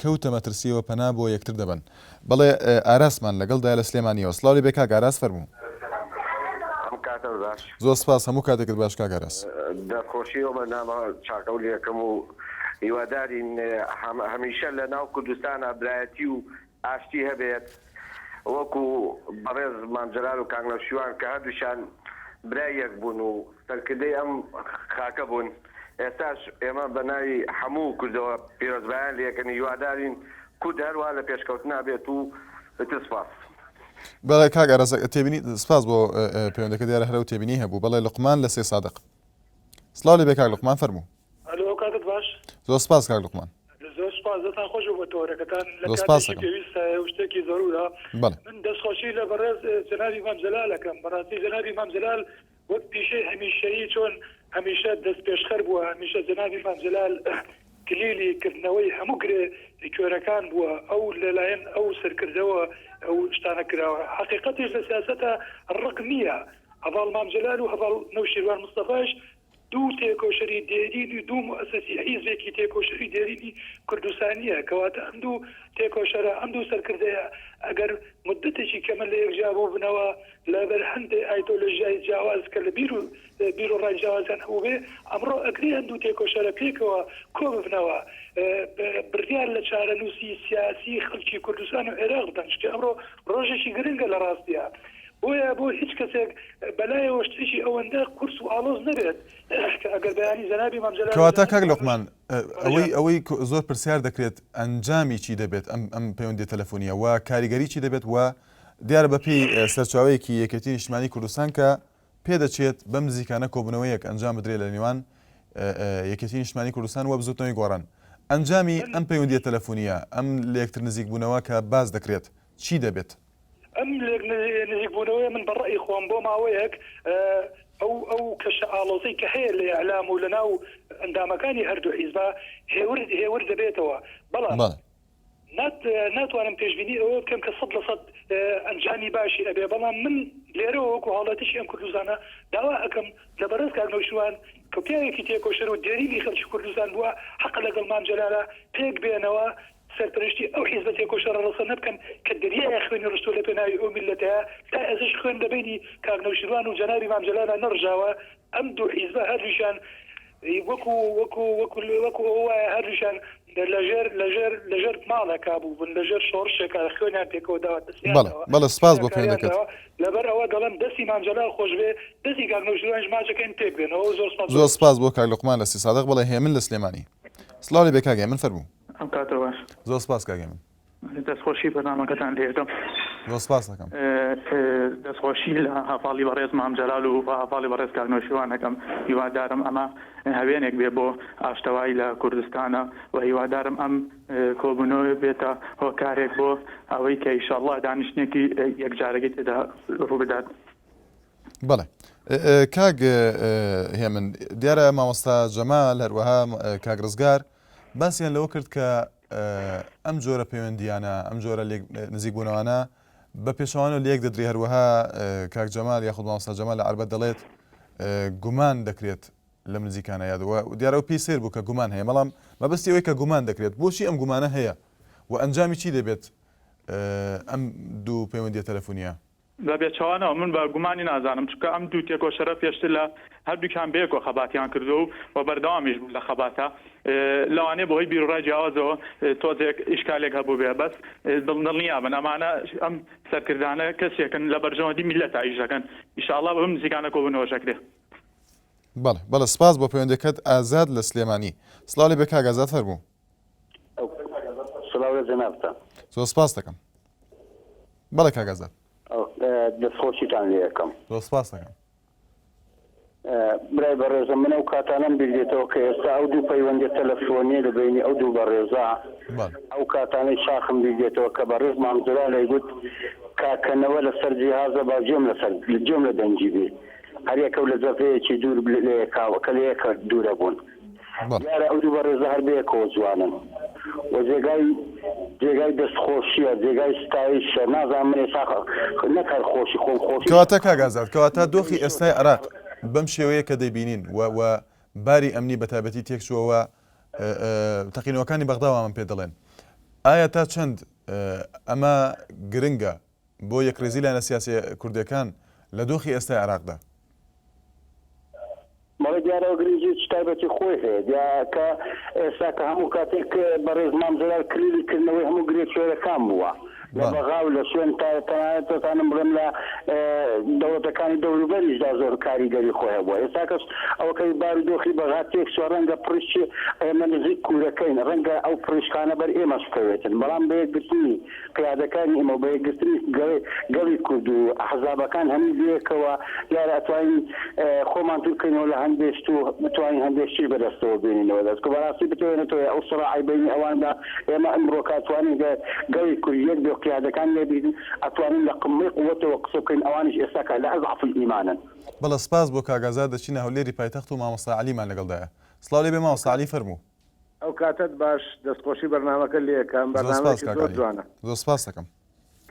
کەوتە مەترسیەوە پەنا بۆ یەکتر دەبن. بەڵێ ئاراسمان لەگەڵدا لە سلێمانیەوە سڵاوی بێ کاک ئاراس فەرموو. زۆر سپاس هەموو کاتێکت باش کاک ئاراس. دەخۆشیەوە بەنامە چاکەولیەکەم و هیوادارین هەمیشە لە ناو کوردستانە برایەتی و ئاشتی هەبێت وەکو بەڕێز مامجلال و کاک نەوشیروان کە هەردووشان برای یەک بوون و سەرکردەی ئەم خاکە بوون ئێستاش ئێمە بە ناوی هەموو کوردەوە پیرۆزبایان لەکەن هیوادارین کورد هەروە لە پێشکەوتنا بێت و سپاس. بەڵێ کاک ئاراس تێبینی سپاس بۆ پەیوەندەکە دیارە هەرە و تێبینی هەبوو بەڵێ لوقمان لە سێ سادق سڵاو لێ بێ کاک لوقمان فەرموو. ئەلۆ کاکت باش زۆر سپاس کاک لوقمان. زۆر سپاس دەتان خۆش بۆ تۆڕەکەتان لە کاتێکی پێویستە شتێکی زەرورە من دەستخۆشی لە بەڕێز جەنابی مامجلالەکەم بەڕاستی جەنابی مامجلال وەک پیشەی هەمیشەیی چۆن هەمیشە دەست پێشخەر بووە هەمیشە جەنابی مامجلال کلیلی کردنەوەی هەموو گرێ کوێرەکان بووە ئەو لەلایەن ئەو سەرکردەوە ئەو شتانە کراوە حقیقەتیش لە سیاسەتە ڕق نییە هەڤاڵ مامجلال و هەڤاڵ نەوشیروان مستەفاش دوو تێکۆشەری دێرینی دوو مؤسسەسی حیزبێکی تێکۆشەری دێرینی کوردستانیە کەواتە ئەم دوو تێکۆشەرە ئەم دوو سەرکردەیە ئەگەر مدتێکی کەمە لە یەکجا بۆ بنەوە لەبەر هەندێک ئایدۆلۆژیای جیاواز کە لە بیر و ڕای جیاوازیان هەبوو بێ ئەمڕۆ ئەگری هەندوو تێکۆشەرە پێکەوە کۆ ببنەوە بڕیار لە چارەنووسی سیاسی خەڵکی کوردستان و عێراق بدەن چکە ئەمڕۆ ڕۆژێکی گرنگە لە ڕاستیە بۆیە بۆ هیچ کەسێک بەلایەوە شتێکی ئەوەندە قورس و ئاڵۆز نەبێت ئەگەر بەیانی جەنابی مام جەلال کەواتە کاک لوقمان ئەوەی زۆر پرسیار دەکرێت ئەنجامی چی دەبێت ئەم پەیوەندی تەلەفۆنیە و کاریگەری چی دەبێت و دیارە بەپێی سەرچاوەیەکی یەکێتی نیشتیمانی کوردستان کە پێدەچێت بەم نزیکانە کۆبوونەوەیەک ئەنجام بدرێت لە نێوان یەکێتی نیشتیمانی کوردستان وە بزوتنەوەی گۆڕان. ئەنجامی ئەم پەیوەندیە تەلەفۆنیە ئەم لە یەکتر نزیک بوونەوە کە باز دەکرێت چی دەبێت؟ ئەم نزیکبوونەوەی من بەڕێی خۆم بۆ ماوەیەک ئەو کەشە ئاڵۆزەی کە هەیە لە ئەعلام و لەناو ئەندامەکانی هەردوو حیزبا هێور دەبێتەوە بەڵام ناتوانم پێشبینی ئەوە بکەم کە 100% ئەنجامی باشی ئەبێ بەڵام من لێرەوە وەکو حاڵەتیشی ئەم کوردستانە داوا ئەەکەم لەبەرز کاکنەوشوان کە پیاوێکی تێکۆشەر و دێرینی خەڵکی کوردستان بووە حەق لەگەڵ مام جەلالە پێک بێنەوە سەرپەرشتی ئەو حیزبە تێکۆشەرە ڕەسە نەبکەن کە دەریایە خوێنی ڕستۆ لە پێناوی ئەو میلەتەیە تا ئێزش خوێن دەبینی کاکنەوشوان و جەنابی مام جەلالە نەڕژاوە ئەم دوو حیزبە هەردووشان وەکو ئەوە هەردووشان لەژێر ماڵێکا بوو بن لەژێر شۆڕشێکە خوێنیان پێکەوە داوات بەڵێ سپاس بۆ پێدەکەت لەبەر ئەوە دەڵێن دەستی مام جەلال خۆش بێ دەستی کاکنەوشوان ژماچەکەین پێک بێنەوە زۆر سپاس بۆ کاک لوقمان لە سی سادق بڵێ هێمن لە سلێمانی سڵاو لێ بێ کاگەی من فەرموو ئەم کاتەوە باش زۆر سپاس کاگەی من دەستخۆشی بەنامەکەتان لێدەم زۆر سپاس دەکەم دەستخۆشی لە هەفاڵی بەڕێز مام جەلال و هەفاڵی بەڕێز کاکنەوشوانەکەم هیوادارم ئەمە هەوێنێک بێ بۆ ئاشتەوایی لە کوردستانە و هیوادارم ئەم کۆبوونەوە بێتە هۆکارێک بۆ ئەوەی کە ئیشەڵڵا دانیشتێکی یەکجارەگەی تێدا ڕوو بدات. بەڵێ کاک هێمن دیارە مامۆستا جەمال هەروەها کاک ڕزگار باسییان لەوە کرد کە ئەم جۆرە پەیوەندیانە ئەم جۆرە نزیک بوونەوانە بە پێشەوانە لە یەک دەدرێ هەروەها کاک جەمال یاخود مامۆستا جەمال لە عەربەت دەڵێت گومان دەکرێت لەم نزیکانە یادەوە دیارە و پێی سێر بوو کە گومان هەیە بەڵام مەبەستی ئەوەی کە گومان دەکرێت بۆچی ئەم گومانە هەیە و ئەنجامی چی دەبێت ئەم دوو پەیوەندیە تەلەفۆنیە؟ لە بێچەوانەوە من بە گومانی نازانم چونکە ئەم دوو تێکۆشەرە پێشتر لە هەردووکیان بەیەکەوە خەباتیان کردو و بەردەوامیش بوو لە خەباتە لەوانەیە بۆهۆی بیرڕای جیاوازەوە تۆزێک ئیشکالێک هەبوو بێ بەس دڵنیابن ئەمانە ئەم سەرکردانە کەسێکن لە بەرژەوەندی میلەتە ئیشەکەن ئیشاڵڵا بەم نزیکانە کۆبوونەوە شەکرێ. بەڵێ سپاس بۆ پەیوەندەکەت ئازاد لە سلێمانی سڵاو لێ بێ کاک ئازاد فەرموو. سڵاو جەنابتان زۆر سپاس دەکەم. بەڵێ کاک ئازاد دەستخۆشیتان لێ یەکەم زۆر سپاس دەکەم. برای بەڕێزە من ئەو کاتانەم بیردێتەوە کە ئێستا ئەو دوو پەیوەندی تەلەفۆنی لەبینی ئەو دوو بەڕێزە ئەو کاتانەی شاخم بیردێتەوە کە بەڕێز مام جەلال گوت کاکەنەوە لەسەر جیهازە با جێم لە دەنجی بێ هەر یەکە لە جەفەیەکی دوور لە یەکاوە کە لە یەکە دوورە بوون دیارە ئەو دوو بەڕێزە هەر بەیەکەوە جوانن و جێگای دەستخۆشیە جێگای ستایشە نازانم من ئێستا نەکار خۆشی خۆم خۆشی کەواتە کاک ئازاد کەواتە دۆخی ئێستای عێراق بەم شێوەیە کە دەیبینین و باری ئەمنی بەتایبەتی تێکچووەوە تەقینەوەکانی بەغداوە من پێ دەڵێن ئایا تا چەند ئەمە گرنگە بۆ یەکڕێزی لایەنە سیاسی کوردەکان لە دۆخی ئێستای عێراقدا؟ مەڵێ دیارەوە گرنگی تایبەتی خۆی هەیە دیارکە ئێستا کە هەموو کاتێک بەڕێز مام جەلال کلیلیکردنەوەی هەموو گرێچۆرەکان بووە لە بەغاو لە سوێن تەنانەتتانم بڵێم لە دەوڵەتەکانی دەوروبەریشدا زۆر کاریگەری خۆیە بووە ئێستا کەس ئەوەکەی باری دۆخی بەغا تێکچوە ڕەنگە پرشی ئێمە نزیک کوورەکەین ڕەنگە ئەو پرشکانە بەر ئێمە شکەوێتن بەڵام بە یەکگرتنی قیادەکانی ئێمە بە یەکگرتنی گەڵی کورد و ئەحزابەکان هەموو بەیەکەوە یارە ئەتوانین خۆمان تووکەینەوە لە هەندێشت و بتوانین هەندێشتی بەدەستەوە بێنینەوە دەست کە بەڕاستی بتوێنێتەوە ئەو سەراعی بینی ئەواندا ئێمە ئەمڕۆ کاتوانین گەڵی کورد یەک بێ قیادەکان لێبین ئەتوانین لە قمەی قووەتەوە قسە بکەین ئەوانیش ئێستا کە لە ئەضعف الئیمانن. بەڵێ سپاس بۆ کاک ئازاد دەچینە هەولێری پایتەخت و مامۆستا عەلیمان لەگەڵدایە. سڵاو لێ بێ مامۆستا عەلی فەرموو. ئەو کاتت باش دەستخۆشی بەرنامەکە لێ یەکەم بەرنامەیەکی زۆر جوانە. زۆر سپاس دەکەم.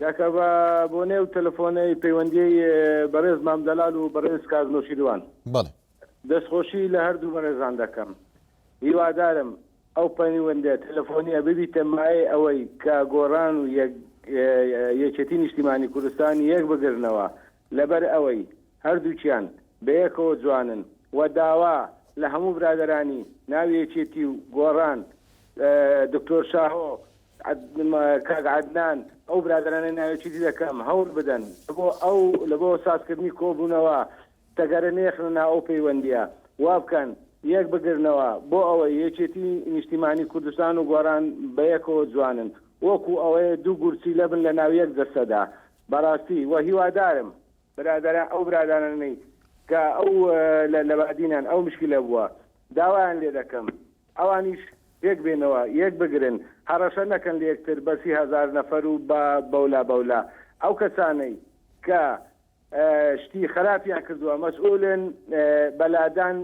کاکە بۆ نێو تەلەفۆنەی پەیوەندیی بەڕێز مام جەلال و بەڕێز کاکنۆشیروان بەڵێ دەستخۆشی لە هەردوو بەڕێزان دەکەم هیوادارم ئەو پەیوەندە تەلەفۆنیە ببیتە مایە ئەوەی کە گۆڕان و یەکێتی نیشتیمانی کوردستانی یەک بگرنەوە لەبەر ئەوەی هەردووکیان بەیەکەوە جوانن و داوا لە هەموو برادەرانی ناوی یەکێتی و گۆڕان دکتۆر شاهۆ کاک عەدنان ئەو برادرانەی ناوێکی دەکەم هەوڵ بدەن لە بۆ سازکردنی کۆبوونەوە تەگەرە نێخنە ئەو پەیوەندیە وا بکەن یەک بگرنەوە بۆ ئەوەی یەکێتی نیشتیمانی کوردستان و گۆران بەیەکەوە جوانن وەکو ئەوەیە دوو گورچی لەبن لە ناو یەک دەستەدا بەڕاستی وە هیوادارم ئەو برادرانەی کە ئەو لە بادینان ئەو مشکلە بووە داوایان لێ دەکەم ئەوانیش یەک بێنەوە یەک بگرن هەڕەشە نەکەن لە یەکتر بە 30,000 نەفەر و بەولا ئەو کەسانەی کە شتی خراپیان کردووە مەسئولن بەلادان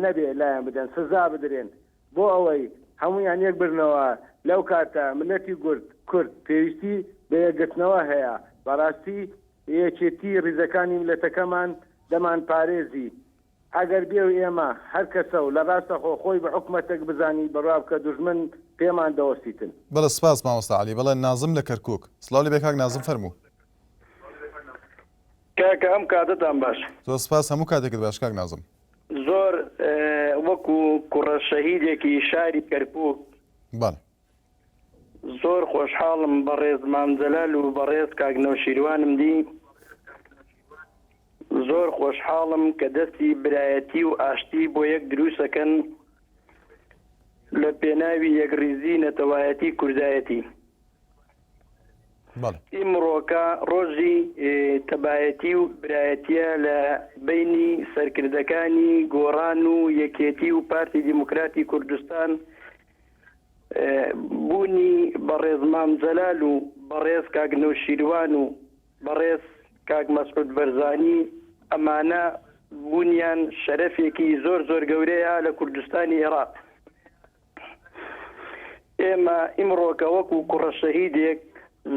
نەبێ لایەن بدەن سزا بدرێن بۆ ئەوەی هەمویان یەک برنەوە لەو کاتە ملەتی کورد پێویستی بە یەکگرتنەوە هەیە بەڕاستی یەکێتی ڕیزەکانی ملەتەکەمان دەمان پارێزی ئەگەر بێ و ئێمە هەر کەسە و لە ڕاستە خۆی بە حکومەتێک بزانی بەڕاب کە دوژمن پێمان دەوەستیتن. بەڵێ سپاس مامۆستا عەلی. بەڵێ نازم لە کەرکووک. سڵاو لێ بێ کاک نازم فەرموو. کاکە ئەم کاتتان باش. زۆر سپاس هەموو کاتێکت باش کاک نازم. زۆر وەکو کوڕە شەهیدێکی شاری کەرکووک زۆر خۆشحاڵم بەڕێز مامجەلال و بەڕێز کاک نەوشیروانم دی. زۆر خۆشحاڵم کە دەستی برایەتی و ئاشتی بۆ یەک دروستەکەن لە پێناوی یەکڕیزی نەتەوایەتی کوردایەتی. ئیمڕۆکە ڕۆژی تەبایەتی و برایەتیە لە بینی سەرکردەکانی گۆڕان و یەکێتی و پارتی دیموکراتی کوردستان بوونی بەڕێز مامجەلال و بەڕێز کاک نەوشیروان و بەڕێز کاک مەسعود بەرزانی ئەمانە بوونیان شەرەفێکی زۆر گەورەیە لە کوردستانی عێراق. ئێمە ئیمڕۆکە وەکو کوڕە شەهیدێک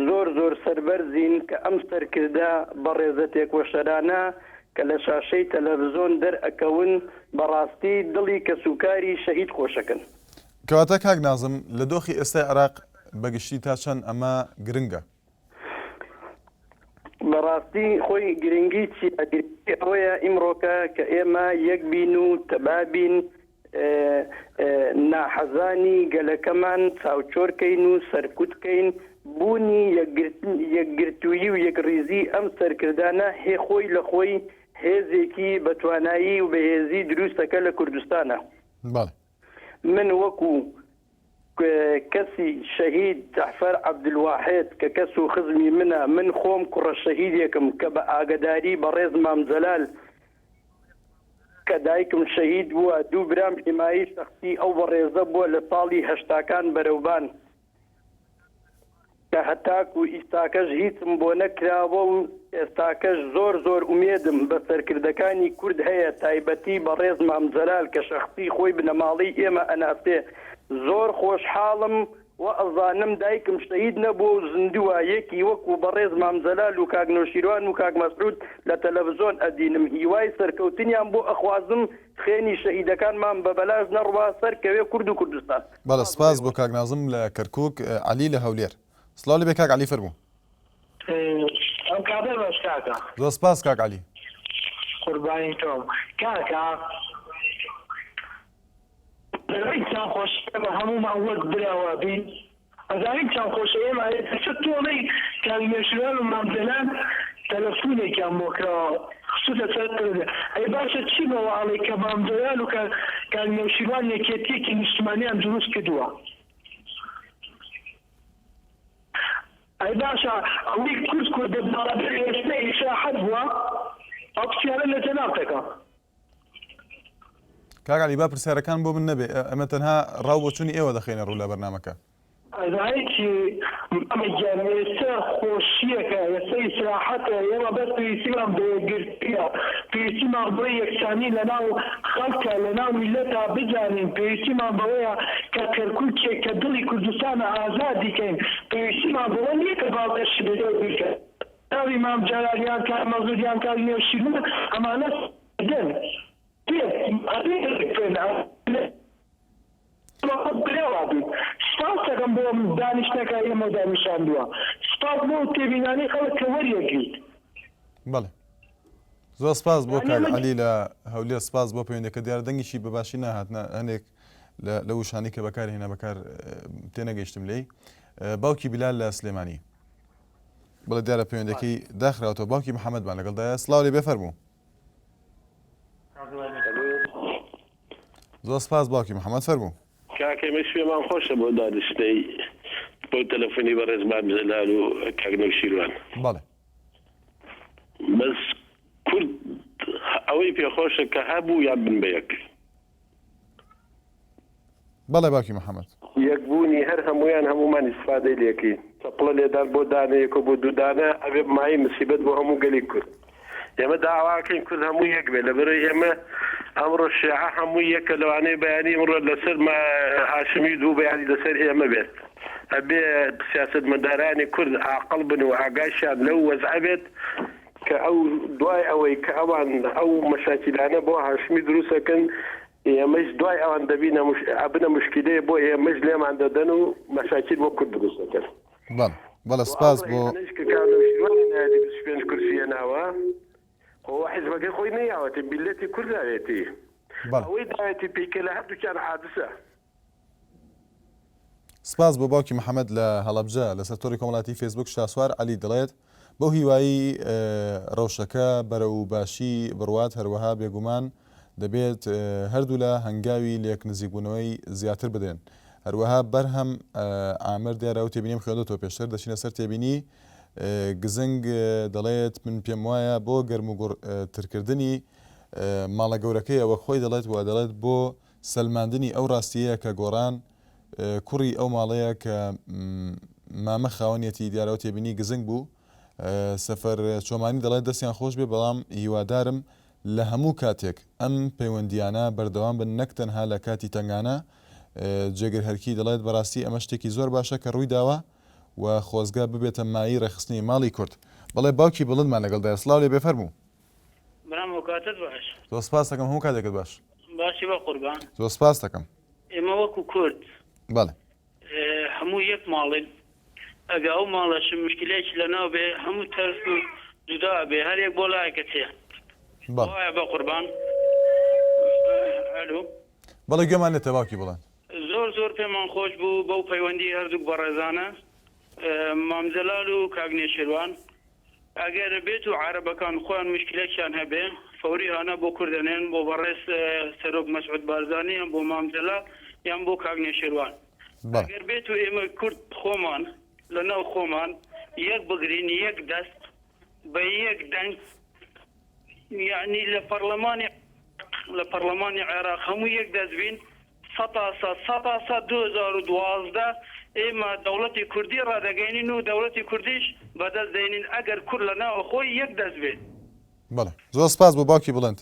زۆر سەربەرزین کە ئەم سەرکردە بەڕێزە تێکۆشەرانە کە لە شاشەی تەلەڤیزۆن دەرئەکەون بەڕاستی دڵی کەسوکاری شەهید خۆشەکەن. کەواتە کاک نازم لە دۆخی ئێستای عێراق بەگشتی تا چەند ئەمە گرنگە؟ بەڕاستی خۆی گرنگی ئەوەیە ئیمڕۆکە کە ئێمە یەک بین و تەبابین ناحەزانی گەلەکەمان چاوچۆرکەین و سەرکوتکەین بوونی یەکگرتوویی و یەکڕیزی ئەم سەرکردانە خۆی لە خۆی هێزێکی بەتوانایی و بەهێزی دروستەکە لە کوردستانە. من وەکو کەسی شەهید جەعفەر عەبدولواحید کە کەس و خزمی منە من خۆم کوڕە شەهیدێکم کە بە ئاگداری بەڕێز مامجەلال کە دایکم شەهید بووە دوو برام حیمایی شەخسی ئەو بەڕێزە بووە لە ساڵی هەشتاکان بەرەوبان کە هەتاکو ئیستاکەش هیچم بۆ نەکراوە و ئێستاکەش زۆر ئومێدم بە سەرکردەکانی کورد هەیە تایبەتی بەڕێز مامجەلال کە شەخسی خۆی بنەماڵی ئێمە ئەناسێ. زۆر خۆشحاڵم و ئەزانم دایکم شەهید نەبوو و زیندووە یەکی وەکو بەڕێز مامجەلال و کاک نەوشیروان و کاک مەسعود لە تەلەڤیزۆن ئەدینم هیوای سەرکەوتنیان بۆ ئەخوازم خوێنی شەهیدەکانمان بە بەلاژ نەڕوا سەرکەوێ کورد و کوردستان. بەڵێ سپاس بۆ کاک نازم لە کەرکووک. عەلی لە هەولێر. سڵاو لێ بێ کاک عەلی فەرموو. ئەم کاتە باش کاکە. زۆر سپاس کاک عەلی. قوربانی تۆم کاکە چند خۆش بە هەمومان وەک براوە بین ئەزانین چند خۆشە ئێمە تۆڵی کاگنێشیروان و مامجەلال تەلەفۆنێکیان بۆ کراوە خصوصە سەرکردە ئەی باشە چی بەواڵی کە مامجەلال و کاگنێشیروان یەکێتیەکی نیشتیمانیان دروست کردووە ئەی باشە ئەوەی کورد بەڵابێ ئێستا ئیشاحەت بووە ئەو پرسیارە لە جەنابتەکە. کاک عەلی با پرسیارەکان بۆ من نەبێ ئەمە تەنها ڕاو بۆ چوونی ئێوە دەخێنە ڕوو لە بەرنامەکە. ئەزایکی ئەمەگیان ئێستا خۆشیەکە ئێستا ئیسراحەتە ئێمە بەس پێویستیمان بەیەکگرتیە پێویستیمان بۆ یەکسانی لەناو خەڵکە لەناو میلەتە بزانین پێویستیمان بەوەیە کە کەرکووکێک کە دڵی کوردستانە ئازادیکەین پێویستیمان بەوە نییە کە باڵگەشت بێتە بکەن ناوی مامجەلالیان کار مەزودیان کار نێوشیروان ئەمانە دەن سپاس دەکەم بۆ دانیشتەکە ئێمە دانیشاندووە سپاس بۆ تێبینانی خەڵک کە وەریەگریت. بەڵێ زۆر سپاس بۆ کاک عەلی لە هەولێر سپاس بۆ پەیوەندیەکە دیارەدەنگیشی بەباشی ناهاتنە هەندێک لە وشانی کە بەکار هێنا بەکار تێنەگەیشتم لێی باوکی بیلال لە سلێمانی بڵێ دیارە پەیوەندەکەی داخراوەوە. باوکی محەممەدمان لەگەڵدایە. سڵاو لێ بێفەرموو. زۆر سپاس باوکی محەممەد فەرموو. کاکەمە شوێمان خۆشە بۆ دادشتەی بۆ تەلەفۆنی بەڕێز مامزەلال و کاک نەوشیروان. بەڵێ بەس کورد ئەوەی پێخۆشە کە هەبوو یان بن بە یەک. بەڵێ باوکی محەممەد. یەکبوونی هەر هەمویان هەمومان ئیسفادەی لێکی چەپڵە لێدان بۆ دانەیەک و بۆ دوودانە ئەوێ مای مسیبەت بۆ هەموو گەلی کورد. ئێمە داواکەین کورد هەموو یەک بێ لەبەرەوەی ئێمە ئەمڕۆ شیعە هەموو یەکە لەوانەیە بەیانی ئەمڕۆ لەسەر هاشمی دوو بەیانی لەسەر ئێمە بێت. ئەبێ سیاسەتمەدارانی کورد عاقڵ بن و ئاگاشیان لەو وەزعە بێت کە ئەو دوای ئەوەی کە ئەوان ئەو مەشاکیلانە بۆ هاشمی دروستەکەن ئێمەش دوای ئەوان دەبنە مشکلەیە بۆ ئێمەش لێمان دەدەن و مەشاکیل بۆ کورد دروستەکەن. بەڵێ سپاس بۆ پێنج کورسیە ناوە خۆ حیزبەکەی خۆی نەیاوەتی بیلەتی کورداوێتی ئەوەی داوێتی پێکە لە هەردووکیان حادسە. سپاس بۆ باوکی محەممەد لە هەڵەبجە لەسەر تۆری کۆمەڵاتی فێسبوک شاسوار علی دەڵێت بۆ هیوایی ڕەوشەکە بەرەو باشی بڕوات هەروەها بێگومان دەبێت هەردوو لە هەنگاوی لێک نزیکبوونەوەی زیاتر بدەن. هەروەها بەرهەم ئامر دیارە و تێبینیم خوێندەوە پێشتر دەچینە سەر تێبینی گزنگ دەڵێت من پێم وایە بۆ گەرم و ترکردنی ماڵە گەورەکەی ئەوە خۆی دەڵێت و دەڵێت بۆ سەلماندنی ئەو ڕاستیەیە کە گۆڕان کوڕی ئەو ماڵەیە کە مامە خاوەنیەتی دیارەوە تێبینی گزنگ بوو. سەفەر چۆمانی دەڵێت دەستیان خۆش بێ بەڵام هیوادارم لە هەموو کاتێک ئەم پەیوەندیانە بەردەوام بن نەک تەنها لە کاتی تنگانە. جێگر هەرکی دەڵێت بەڕاستی ئەمە شتێکی زۆر باشە کە ڕووی داوە و خۆزگا ببێتە مایی ڕێخستنی ماڵی کورد. بەڵێ باوکی بڵندمان لەگەڵدایە. سڵاو لێ بێفەرموو. برام وەکاتت باش. زۆر سپاس دەکەم هەموو کاتێکت باش. باشی بە قوربان. زۆر سپاس دەکەم. ئێمە وەکو کورد بەڵێ هەموو یەک ماڵین ئەگە ئەو ماڵەش مشکلێکی لەناو بێ هەموو تەرس و جودا بێ هەرێک بۆ لایەکە تێ وایە بە قوربان. ئەلو بەڵێ گوێمان لێتە باوکی بڵێن. زۆر پێمان خۆش بوو بەو پەیوەندی هەردووک بەڕێزانە مامزەلال و کاگنێشیروان ئەگەر بێت و عەرەبەکان خۆیان مشکلێکیان هەبێ فەوری هانە بۆ کوردەنێن بۆ بەڕێز سەرۆک مەسعود بارزانی یان بۆ مامزەلال یان بۆ کاگنێشیروان. ئەگەر بێت و ئێمە کورد خۆمان لەناو خۆمان یەک بگرین یەک دەست بە یەک دەنگ یعنی لە پەرلەمانی عێراق هەموو یەک دەست بین 2012 ئێمە دەوڵەتی کوردی ڕادەگەینین و دەوڵەتی کوردیش بەدەست دێنین ئەگەر کورد لەناو خۆی یەک دەست بێت. بەڵێ زۆر سپاس بۆ باوکی بڵند.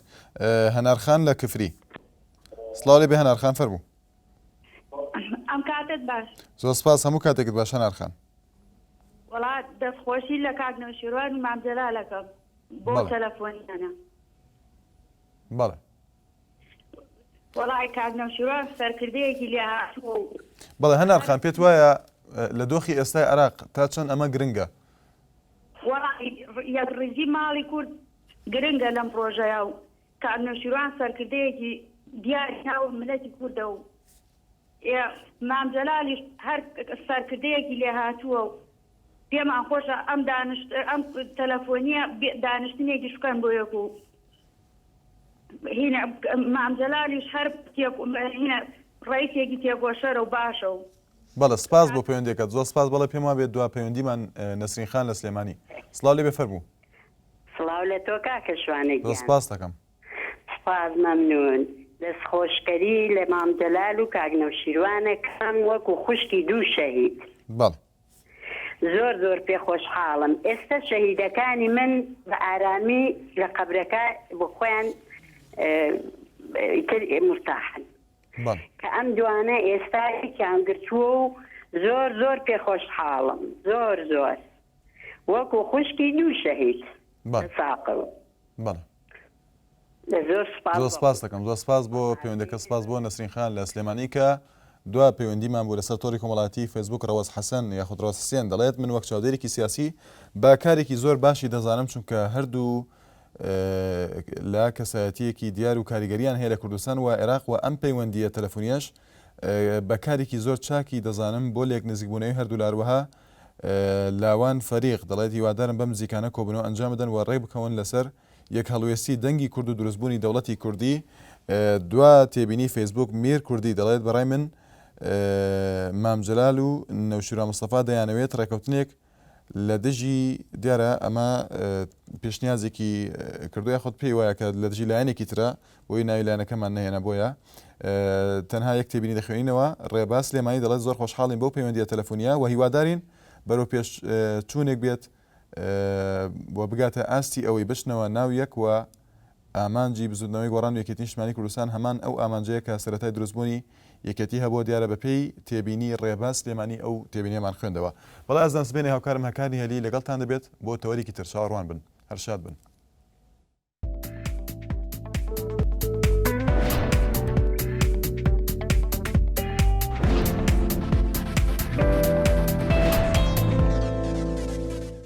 هەنارخان لە کفری. سڵاو لێ بێ هەنارخان فەرموو. ئەم کاتت باش. زۆر سپاس هەموو کاتێکت باش هەنارخان. وڵات دەستخۆشی لە کاک نەوشیروان و مامزەلالەکەم بۆ تەلەفۆنیانە. بەڵێ وڵای کاک نەوشیروان سەرکردەیەکی لێ هاتووە. بەڵێ هەنارخان پێت وایە لە دۆخی ئێستای عێراق تا چەند ئەمە گرنگە؟ وڵای یەک ڕێزی ماڵی کورد گرنگە لەم پرۆژەیە و کاک نەوشیروان سەرکردەیەکی دیاری ناو ملەتی کوردە و مامزەلالیش هەر سەرکردەیەکی لێ هاتووە و پێمان خۆشە ئەم تەلەفۆنیە دانیشتنێکی شکەن بۆ یەک و هینە مامزەلالیش هەر ڕئیسێکی تێگۆشەرە و باشە و بەڵێ سپاس بۆ پەیوەندێکت زۆر سپاس. بەڵێ پێم وابێت دوا پەیوەندیمان نەسرین خان لە سلێمانی. سڵاو لێ بێفەرموو. سڵاو لە تۆ کاکە شوانێک. زۆر سپاس دەکەم. سپاس مەمنون. دەستخۆشکەری لە مامزەلال و کاک نەوشیروانەکەم وەکو خوشکی دوو شەهید. بەڵێ زۆر پێ خۆشحاڵم. ئێستا شەهیدەکانی من بە ئارامی لە قەبرەکە بۆ خۆیان مرتاحن کە ئەم دوانە ئێستا هیچیان گرتووە و زۆر پێ خۆشحاڵم زۆر وەکو خوشکی دوو شەهید ساقەوە. زۆر سپاس دەکەم. زۆر سپاس بۆ پەیوەندەکە. سپاس بۆ نەسرین خان لە سلێمانی کە دوا پەیوەندیمان بوو لەسەر تۆری کۆمەڵاتی فێسبوک ڕەوەز حەسەن یاخود ڕەوەز حوسێن دەڵێت من وەک چاودێرێکی سیاسی با کارێکی زۆر باشی دەزانم چونکە هەردوو لا کەسایەتیەکی دیار و کاریگەریان هەیە لە کوردستان و عێراق و ئەم پەیوەندیە تەلەفۆنیەش بەکارێکی زۆر چاکی دەزانم بۆ لێک نزیکبوونەوەی هەردوو لاروەها لاوان فەریق دەڵێت هیوادارم بەم نزیکانە کۆبنەوە ئەنجام بدەن و ڕێ بکەون لەسەر یەک هەڵوێستی دەنگی کورد و دروستبوونی دەوڵەتی کوردی. دوا تێبینی فەیسبوک میر کوردی دەڵێت بەڕای من مام جەلال و نەوشیرا مستەفا دەیانەوێت ڕێکەوتنێک لە دژی دیارە ئەمە پێشنیازێکی کردووە خۆت پێی وایە کە لە دژی لایەنێکی ترە بۆی ناوی لایەنەکەمان نهێنا بۆیە تەنها یەک تێبینی دەخوێنینەوە. ڕێباس لێمانی دەڵێت زۆر خۆشحاڵین بۆ پەیوەندیە تەلەفۆنیە و هیوادارین بەرەو پێش چوونێک بێت بۆ بگاتە ئاستی ئەوەی بچنەوە ناو یەک و ئامانجی بزودنەوەی گۆڕان و یەکێتی نیشتیمانی کوردستان هەمان ئەو ئامانجەیە کە سەرەتای دروستبوونی یەکێتی هەبووە دیارە بەپێی تێبینی ڕێباس لێمانی ئەو تێبینیەمان خوێندەوە. بەڵام ئەزانسبێنێ هاوکارم هەکانی هەلی لەگەڵتان دەبێت بۆ تەوەریکی تر چاوەڕوان بن. هەر شاد بن.